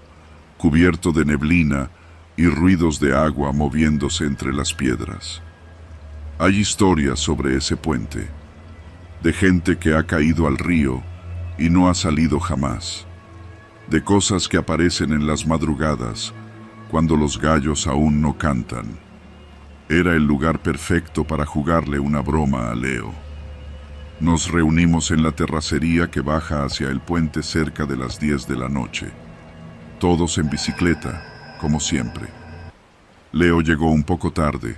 Speaker 1: cubierto de neblina y ruidos de agua moviéndose entre las piedras. Hay historias sobre ese puente, de gente que ha caído al río y no ha salido jamás, de cosas que aparecen en las madrugadas, cuando los gallos aún no cantan. Era el lugar perfecto para jugarle una broma a Leo. Nos reunimos en la terracería que baja hacia el puente cerca de las 10 de la noche. Todos en bicicleta, como siempre. Leo llegó un poco tarde,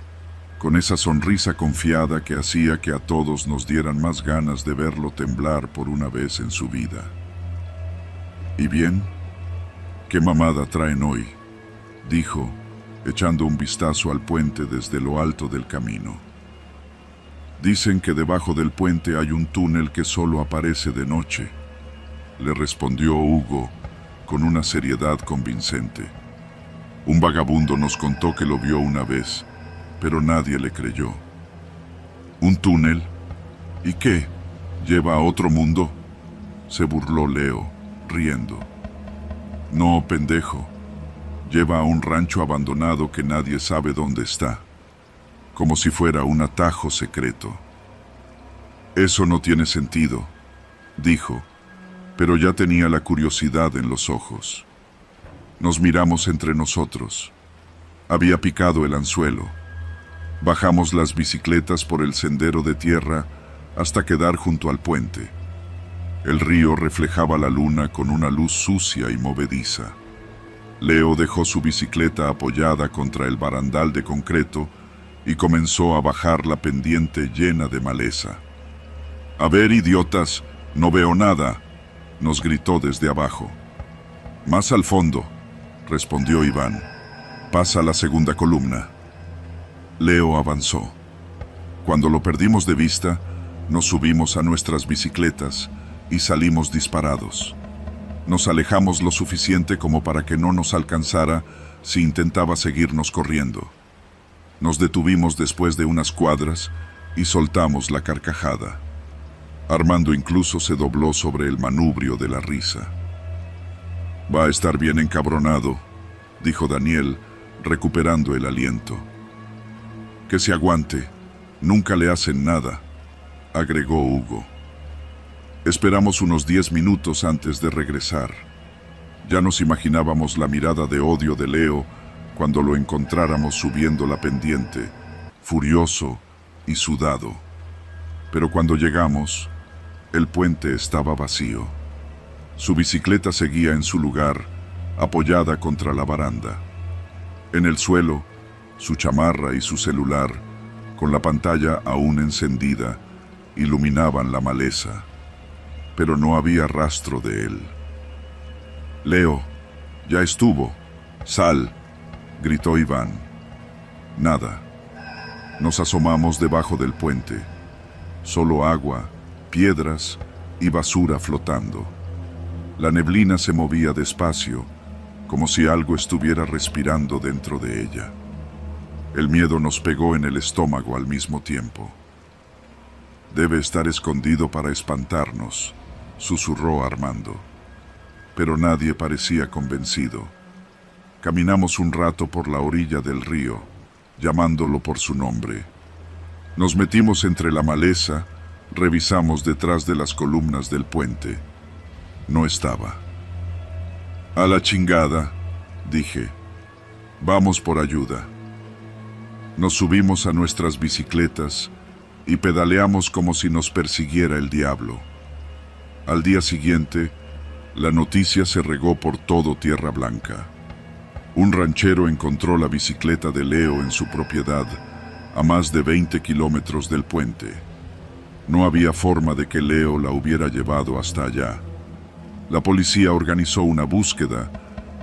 Speaker 1: con esa sonrisa confiada que hacía que a todos nos dieran más ganas de verlo temblar por una vez en su vida. ¿Y bien? ¿Qué mamada traen hoy?, dijo, echando un vistazo al puente desde lo alto del camino. Dicen que debajo del puente hay un túnel que solo aparece de noche, le respondió Hugo con una seriedad convincente. Un vagabundo nos contó que lo vio una vez, pero nadie le creyó. ¿Un túnel? ¿Y qué? ¿Lleva a otro mundo?, se burló Leo, riendo. No, pendejo. Lleva a un rancho abandonado que nadie sabe dónde está, como si fuera un atajo secreto. Eso no tiene sentido, dijo, pero ya tenía la curiosidad en los ojos. Nos miramos entre nosotros. Había picado el anzuelo. Bajamos las bicicletas por el sendero de tierra hasta quedar junto al puente. El río reflejaba la luna con una luz sucia y movediza. Leo dejó su bicicleta apoyada contra el barandal de concreto y comenzó a bajar la pendiente llena de maleza. «A ver, idiotas, no veo nada», nos gritó desde abajo. «Más al fondo», respondió Iván. «Pasa la segunda columna». Leo avanzó. Cuando lo perdimos de vista, nos subimos a nuestras bicicletas y salimos disparados. Nos alejamos lo suficiente como para que no nos alcanzara si intentaba seguirnos corriendo. Nos detuvimos después de unas cuadras y soltamos la carcajada. Armando incluso se dobló sobre el manubrio de la risa. «Va a estar bien encabronado», dijo Daniel, recuperando el aliento. «Que se aguante, nunca le hacen nada», agregó Hugo. Esperamos unos 10 minutos antes de regresar. Ya nos imaginábamos la mirada de odio de Leo cuando lo encontráramos subiendo la pendiente, furioso y sudado. Pero cuando llegamos, el puente estaba vacío. Su bicicleta seguía en su lugar, apoyada contra la baranda. En el suelo, su chamarra y su celular, con la pantalla aún encendida, iluminaban la maleza. Pero no había rastro de él. «Leo, ya estuvo. Sal», gritó Iván. Nada. Nos asomamos debajo del puente. Solo agua, piedras y basura flotando. La neblina se movía despacio, como si algo estuviera respirando dentro de ella. El miedo nos pegó en el estómago al mismo tiempo. «Debe estar escondido para espantarnos», susurró Armando. Pero nadie parecía convencido. Caminamos un rato por la orilla del río, llamándolo por su nombre. Nos metimos entre la maleza, revisamos detrás de las columnas del puente. No estaba. «A la chingada», dije. «Vamos por ayuda». Nos subimos a nuestras bicicletas y pedaleamos como si nos persiguiera el diablo. Al día siguiente, la noticia se regó por todo Tierra Blanca. Un ranchero encontró la bicicleta de Leo en su propiedad, a más de 20 kilómetros del puente. No había forma de que Leo la hubiera llevado hasta allá. La policía organizó una búsqueda,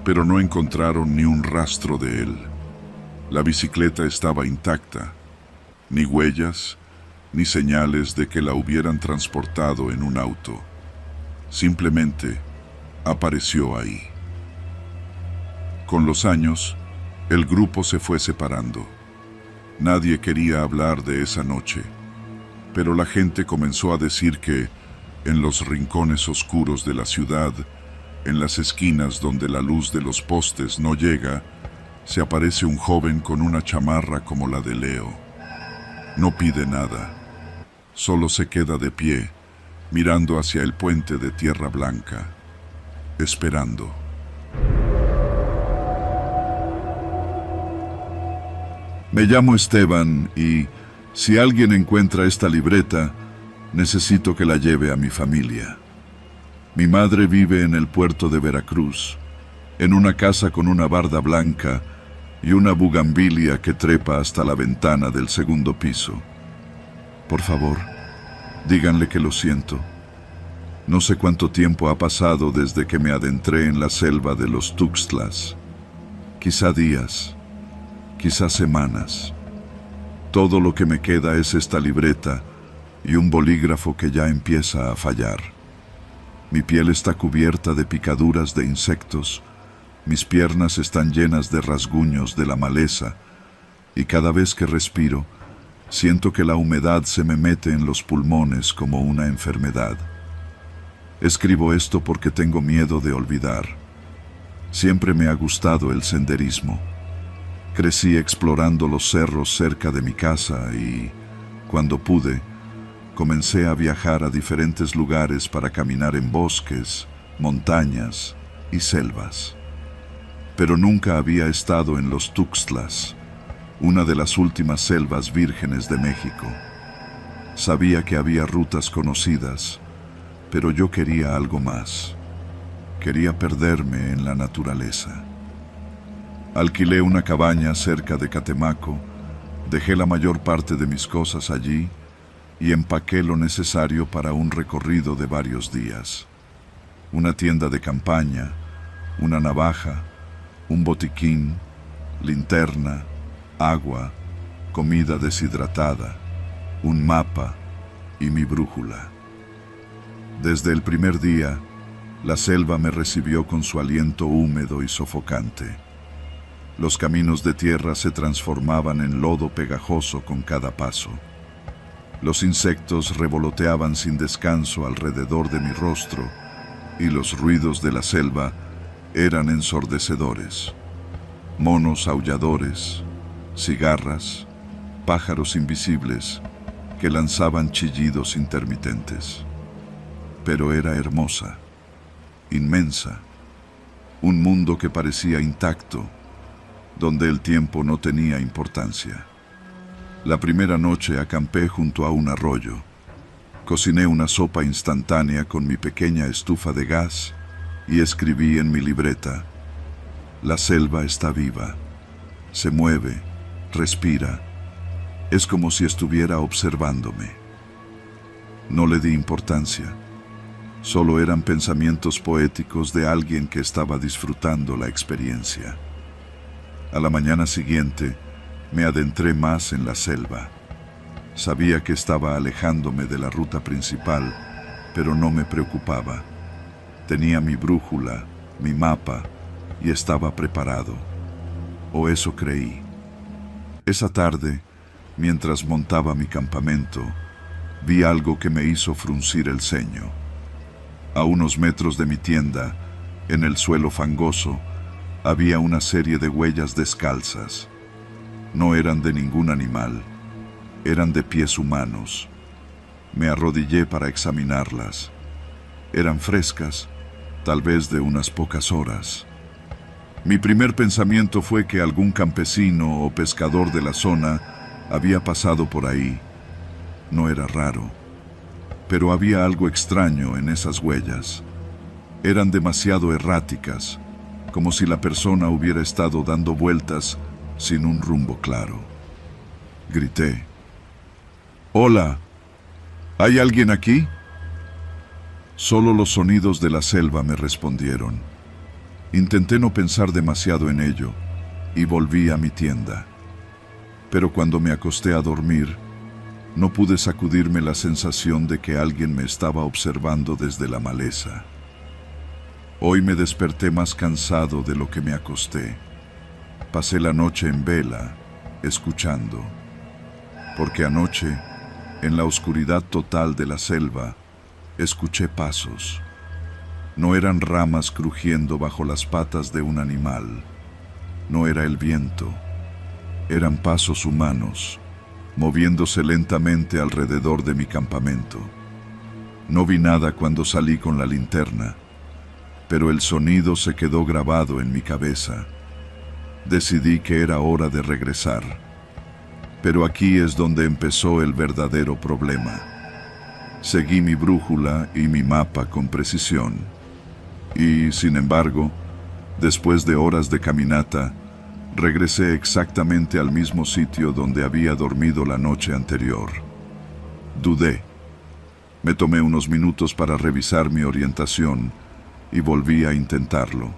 Speaker 1: pero no encontraron ni un rastro de él. La bicicleta estaba intacta, ni huellas, ni señales de que la hubieran transportado en un auto. Simplemente apareció ahí. Con los años, el grupo se fue separando. Nadie quería hablar de esa noche, pero la gente comenzó a decir que, en los rincones oscuros de la ciudad, en las esquinas donde la luz de los postes no llega, se aparece un joven con una chamarra como la de Leo. No pide nada, solo se queda de pie, mirando hacia el puente de Tierra Blanca, esperando. Me llamo Esteban y, si alguien encuentra esta libreta, necesito que la lleve a mi familia. Mi madre vive en el puerto de Veracruz, en una casa con una barda blanca y una bugambilia que trepa hasta la ventana del segundo piso. Por favor, díganle que lo siento. No sé cuánto tiempo ha pasado desde que me adentré en la selva de los Tuxtlas. Quizá días, quizá semanas. Todo lo que me queda es esta libreta y un bolígrafo que ya empieza a fallar. Mi piel está cubierta de picaduras de insectos, mis piernas están llenas de rasguños de la maleza, y cada vez que respiro, siento que la humedad se me mete en los pulmones como una enfermedad. Escribo esto porque tengo miedo de olvidar. Siempre me ha gustado el senderismo. Crecí explorando los cerros cerca de mi casa y, cuando pude, comencé a viajar a diferentes lugares para caminar en bosques, montañas y selvas. Pero nunca había estado en los Tuxtlas, una de las últimas selvas vírgenes de México. Sabía que había rutas conocidas, pero yo quería algo más. Quería perderme en la naturaleza. Alquilé una cabaña cerca de Catemaco, dejé la mayor parte de mis cosas allí y empaqué lo necesario para un recorrido de varios días. Una tienda de campaña, una navaja, un botiquín, linterna, agua, comida deshidratada, un mapa y mi brújula. Desde el primer día, la selva me recibió con su aliento húmedo y sofocante. Los caminos de tierra se transformaban en lodo pegajoso con cada paso. Los insectos revoloteaban sin descanso alrededor de mi rostro y los ruidos de la selva eran ensordecedores. Monos aulladores, cigarras, pájaros invisibles que lanzaban chillidos intermitentes. Pero era hermosa, inmensa, un mundo que parecía intacto, donde el tiempo no tenía importancia. La primera noche acampé junto a un arroyo. Cociné una sopa instantánea con mi pequeña estufa de gas y escribí en mi libreta: la selva está viva, se mueve, respira, es como si estuviera observándome. No le di importancia, solo eran pensamientos poéticos de alguien que estaba disfrutando la experiencia. A la mañana siguiente, me adentré más en la selva. Sabía que estaba alejándome de la ruta principal, pero no me preocupaba. Tenía mi brújula, mi mapa, y estaba preparado. O eso creí. Esa tarde, mientras montaba mi campamento, vi algo que me hizo fruncir el ceño. A unos metros de mi tienda, en el suelo fangoso, había una serie de huellas descalzas. No eran de ningún animal, eran de pies humanos. Me arrodillé para examinarlas. Eran frescas, tal vez de unas pocas horas. Mi primer pensamiento fue que algún campesino o pescador de la zona había pasado por ahí. No era raro, pero había algo extraño en esas huellas. Eran demasiado erráticas, como si la persona hubiera estado dando vueltas sin un rumbo claro. Grité: «¡Hola! ¿Hay alguien aquí?». Solo los sonidos de la selva me respondieron. Intenté no pensar demasiado en ello y volví a mi tienda. Pero cuando me acosté a dormir, no pude sacudirme la sensación de que alguien me estaba observando desde la maleza. Hoy me desperté más cansado de lo que me acosté. Pasé la noche en vela, escuchando. Porque anoche, en la oscuridad total de la selva, escuché pasos. No eran ramas crujiendo bajo las patas de un animal. No era el viento. Eran pasos humanos, moviéndose lentamente alrededor de mi campamento. No vi nada cuando salí con la linterna, pero el sonido se quedó grabado en mi cabeza. Decidí que era hora de regresar. Pero aquí es donde empezó el verdadero problema. Seguí mi brújula y mi mapa con precisión. Y, sin embargo, después de horas de caminata, regresé exactamente al mismo sitio donde había dormido la noche anterior. Dudé. Me tomé unos minutos para revisar mi orientación y volví a intentarlo.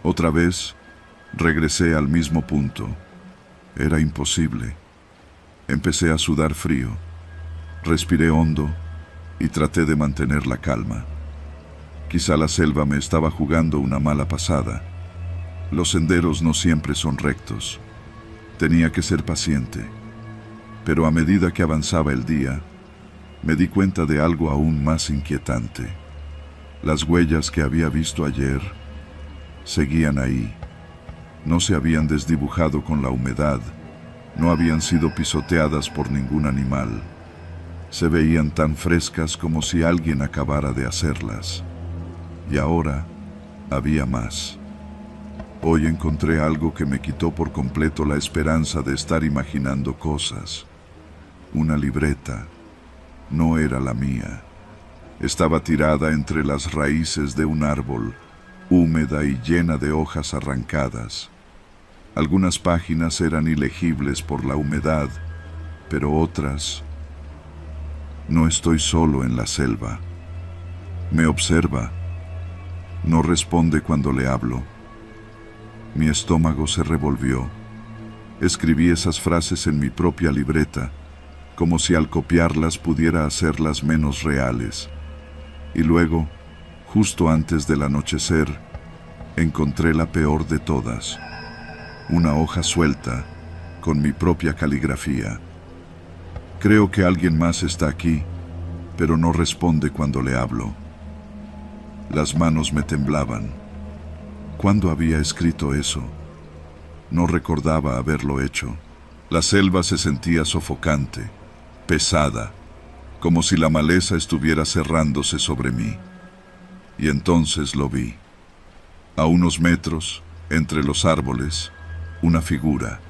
Speaker 1: Otra vez, regresé al mismo punto. Era imposible. Empecé a sudar frío. Respiré hondo y traté de mantener la calma. Quizá la selva me estaba jugando una mala pasada. Los senderos no siempre son rectos. Tenía que ser paciente. Pero a medida que avanzaba el día, me di cuenta de algo aún más inquietante. Las huellas que había visto ayer Seguían ahí. No se habían desdibujado con la humedad, no habían sido pisoteadas por ningún animal. Se veían tan frescas como si alguien acabara de hacerlas. Y ahora había más. Hoy encontré algo que me quitó por completo la esperanza de estar imaginando cosas. Una libreta. No era la mía. Estaba tirada entre las raíces de un árbol, húmeda y llena de hojas arrancadas. Algunas páginas eran ilegibles por la humedad, pero otras... No estoy solo en la selva. Me observa. No responde cuando le hablo. Mi estómago se revolvió. Escribí esas frases en mi propia libreta, como si al copiarlas pudiera hacerlas menos reales. Y luego, justo antes del anochecer, encontré la peor de todas. Una hoja suelta, con mi propia caligrafía. Creo que alguien más está aquí, pero no responde cuando le hablo. Las manos me temblaban. ¿Cuándo había escrito eso? No recordaba haberlo hecho. La selva se sentía sofocante, pesada, como si la maleza estuviera cerrándose sobre mí. Y entonces lo vi. A unos metros, entre los árboles, una figura.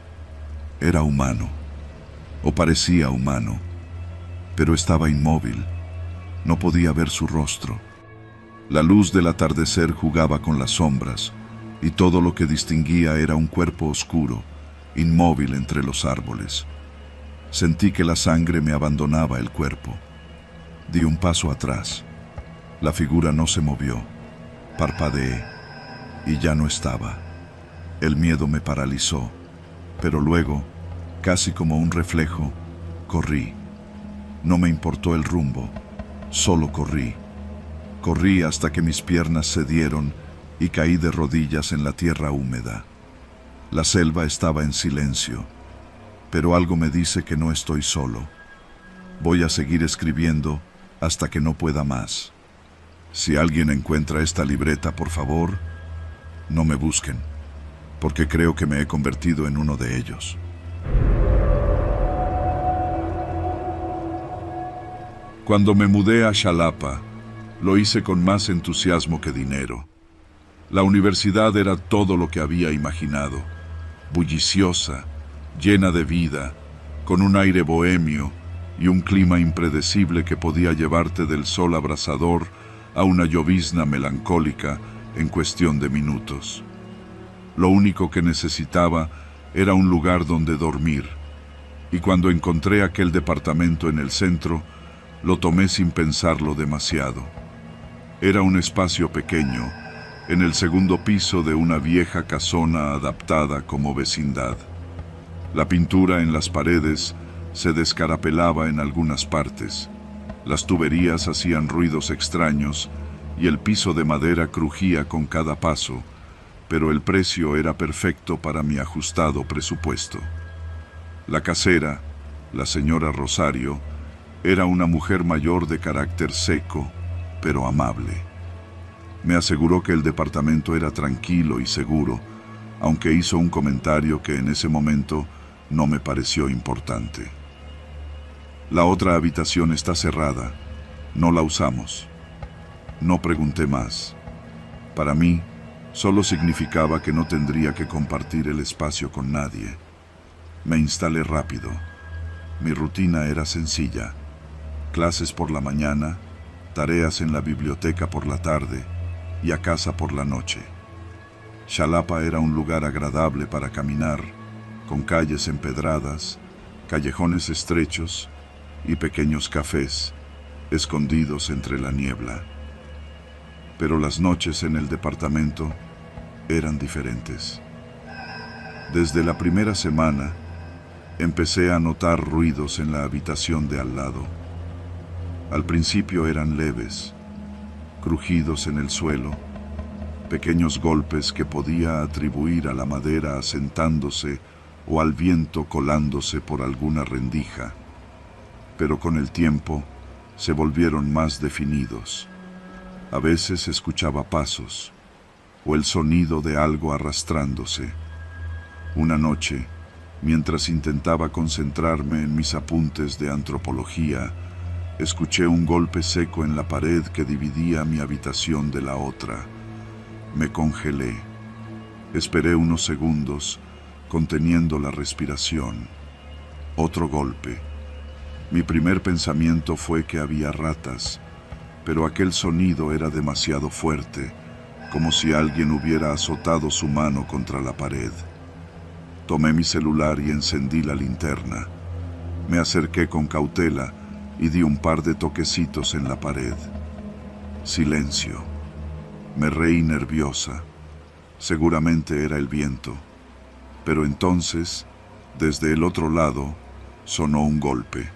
Speaker 1: Era humano, o parecía humano, pero estaba inmóvil. No podía ver su rostro. La luz del atardecer jugaba con las sombras, y todo lo que distinguía era un cuerpo oscuro, inmóvil entre los árboles. Sentí que la sangre me abandonaba el cuerpo. Di un paso atrás. La figura no se movió. Parpadeé, y ya no estaba. El miedo me paralizó, pero luego, casi como un reflejo, corrí. No me importó el rumbo, solo corrí. Corrí hasta que mis piernas cedieron y caí de rodillas en la tierra húmeda. La selva estaba en silencio, pero algo me dice que no estoy solo. Voy a seguir escribiendo hasta que no pueda más. Si alguien encuentra esta libreta, por favor, no me busquen, porque creo que me he convertido en uno de ellos. Cuando me mudé a Xalapa, lo hice con más entusiasmo que dinero. La universidad era todo lo que había imaginado, bulliciosa, llena de vida, con un aire bohemio y un clima impredecible que podía llevarte del sol abrasador a una llovizna melancólica en cuestión de minutos. Lo único que necesitaba era un lugar donde dormir, y cuando encontré aquel departamento en el centro, lo tomé sin pensarlo demasiado. Era un espacio pequeño, en el segundo piso de una vieja casona adaptada como vecindad. La pintura en las paredes se descarapelaba en algunas partes, las tuberías hacían ruidos extraños y el piso de madera crujía con cada paso, pero el precio era perfecto para mi ajustado presupuesto. La casera, la señora Rosario, era una mujer mayor de carácter seco, pero amable. Me aseguró que el departamento era tranquilo y seguro, aunque hizo un comentario que en ese momento no me pareció importante. La otra habitación está cerrada, no la usamos. No pregunté más. Para mí, solo significaba que no tendría que compartir el espacio con nadie. Me instalé rápido. Mi rutina era sencilla. Clases por la mañana, tareas en la biblioteca por la tarde y a casa por la noche. Xalapa era un lugar agradable para caminar, con calles empedradas, callejones estrechos y pequeños cafés escondidos entre la niebla. Pero las noches en el departamento eran diferentes. Desde la primera semana, empecé a notar ruidos en la habitación de al lado. Al principio eran leves, crujidos en el suelo, pequeños golpes que podía atribuir a la madera asentándose o al viento colándose por alguna rendija, pero con el tiempo se volvieron más definidos. A veces escuchaba pasos, o el sonido de algo arrastrándose. Una noche, mientras intentaba concentrarme en mis apuntes de antropología, escuché un golpe seco en la pared que dividía mi habitación de la otra. Me congelé. Esperé unos segundos, conteniendo la respiración. Otro golpe. Mi primer pensamiento fue que había ratas, pero aquel sonido era demasiado fuerte, como si alguien hubiera azotado su mano contra la pared. Tomé mi celular y encendí la linterna. Me acerqué con cautela y di un par de toquecitos en la pared. Silencio. Me reí nerviosa. Seguramente era el viento. Pero entonces, desde el otro lado, sonó un golpe.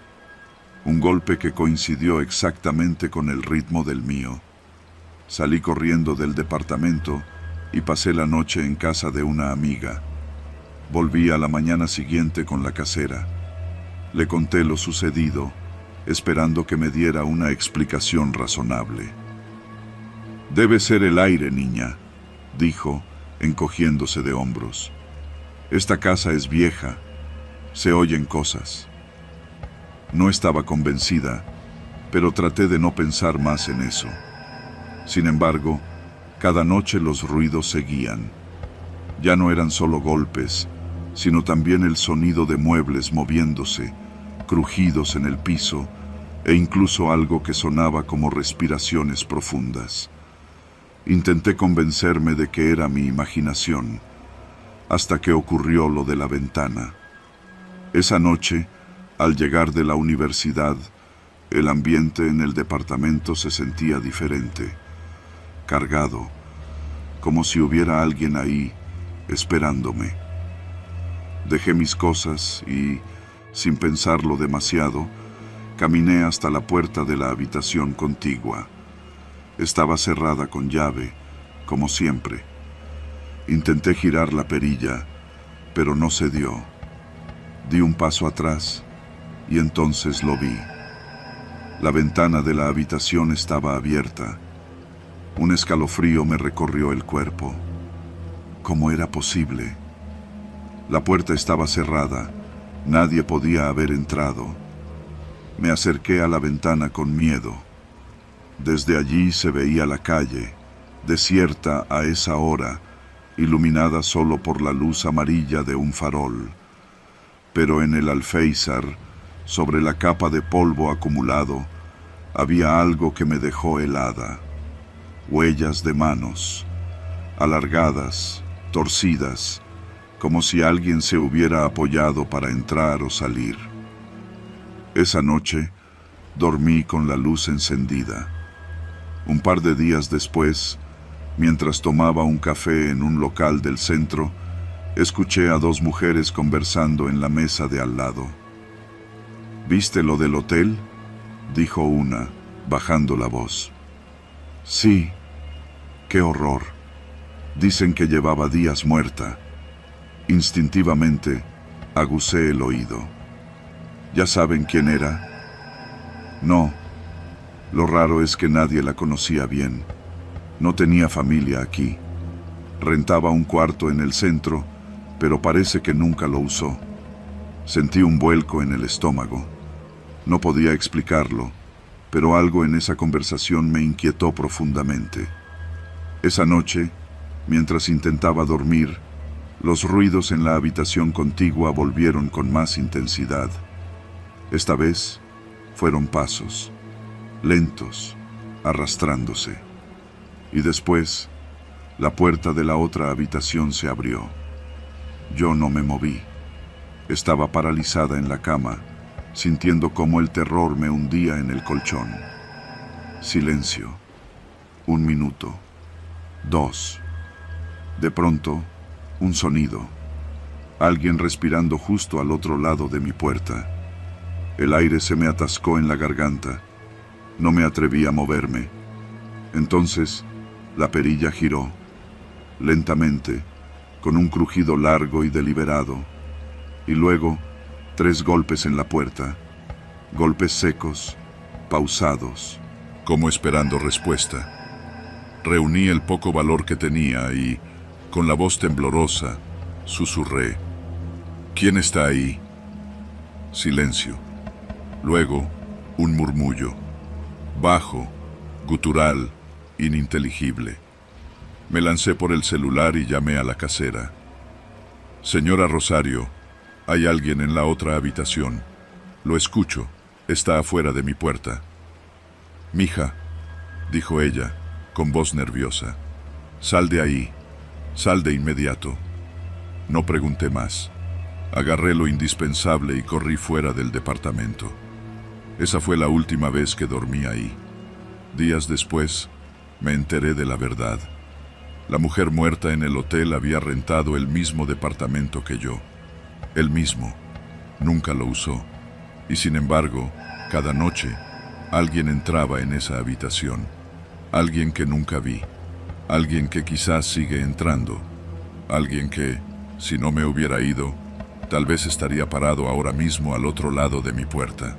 Speaker 1: Un golpe que coincidió exactamente con el ritmo del mío. Salí corriendo del departamento y pasé la noche en casa de una amiga. Volví a la mañana siguiente con la casera. Le conté lo sucedido, esperando que me diera una explicación razonable. «Debe ser el aire, niña», dijo, encogiéndose de hombros. «Esta casa es vieja. Se oyen cosas». No estaba convencida, pero traté de no pensar más en eso. Sin embargo, cada noche los ruidos seguían. Ya no eran solo golpes, sino también el sonido de muebles moviéndose, crujidos en el piso, e incluso algo que sonaba como respiraciones profundas. Intenté convencerme de que era mi imaginación, hasta que ocurrió lo de la ventana. Esa noche, al llegar de la universidad, el ambiente en el departamento se sentía diferente, cargado, como si hubiera alguien ahí, esperándome. Dejé mis cosas y, sin pensarlo demasiado, caminé hasta la puerta de la habitación contigua. Estaba cerrada con llave, como siempre. Intenté girar la perilla, pero no se dio. Di un paso atrás y entonces lo vi. La ventana de la habitación estaba abierta. Un escalofrío me recorrió el cuerpo. ¿Cómo era posible? La puerta estaba cerrada. Nadie podía haber entrado. Me acerqué a la ventana con miedo. Desde allí se veía la calle, desierta a esa hora, iluminada solo por la luz amarilla de un farol. Pero en el alféizar, sobre la capa de polvo acumulado, había algo que me dejó helada. Huellas de manos, alargadas, torcidas, como si alguien se hubiera apoyado para entrar o salir. Esa noche, dormí con la luz encendida. Un par de días después, mientras tomaba un café en un local del centro, escuché a dos mujeres conversando en la mesa de al lado. «¿Viste lo del hotel?», dijo una, bajando la voz. «Sí, qué horror. Dicen que llevaba días muerta». Instintivamente, agucé el oído. ¿Ya saben quién era? No. Lo raro es que nadie la conocía bien. No tenía familia aquí. Rentaba un cuarto en el centro, pero parece que nunca lo usó. Sentí un vuelco en el estómago. No podía explicarlo, pero algo en esa conversación me inquietó profundamente. Esa noche, mientras intentaba dormir, los ruidos en la habitación contigua volvieron con más intensidad. Esta vez fueron pasos, lentos, arrastrándose. Y después, la puerta de la otra habitación se abrió. Yo no me moví. Estaba paralizada en la cama, sintiendo cómo el terror me hundía en el colchón. Silencio. 1 minuto. 2. De pronto, un sonido. Alguien respirando justo al otro lado de mi puerta. El aire se me atascó en la garganta. No me atreví a moverme. Entonces, la perilla giró. Lentamente, con un crujido largo y deliberado. Y luego, 3 golpes en la puerta. Golpes secos, pausados, como esperando respuesta. Reuní el poco valor que tenía y, con la voz temblorosa, susurré: ¿Quién está ahí? Silencio. Luego, un murmullo, bajo, gutural, ininteligible. Me lancé por el celular y llamé a la casera. Señora Rosario, hay alguien en la otra habitación. Lo escucho, está afuera de mi puerta. Mija, dijo ella, con voz nerviosa, sal de ahí, sal de inmediato. No pregunté más. Agarré lo indispensable y corrí fuera del departamento. Esa fue la última vez que dormí ahí. Días después, me enteré de la verdad. La mujer muerta en el hotel había rentado el mismo departamento que yo. El mismo. Nunca lo usó. Y sin embargo, cada noche, alguien entraba en esa habitación. Alguien que nunca vi. Alguien que quizás sigue entrando. Alguien que, si no me hubiera ido, tal vez estaría parado ahora mismo al otro lado de mi puerta.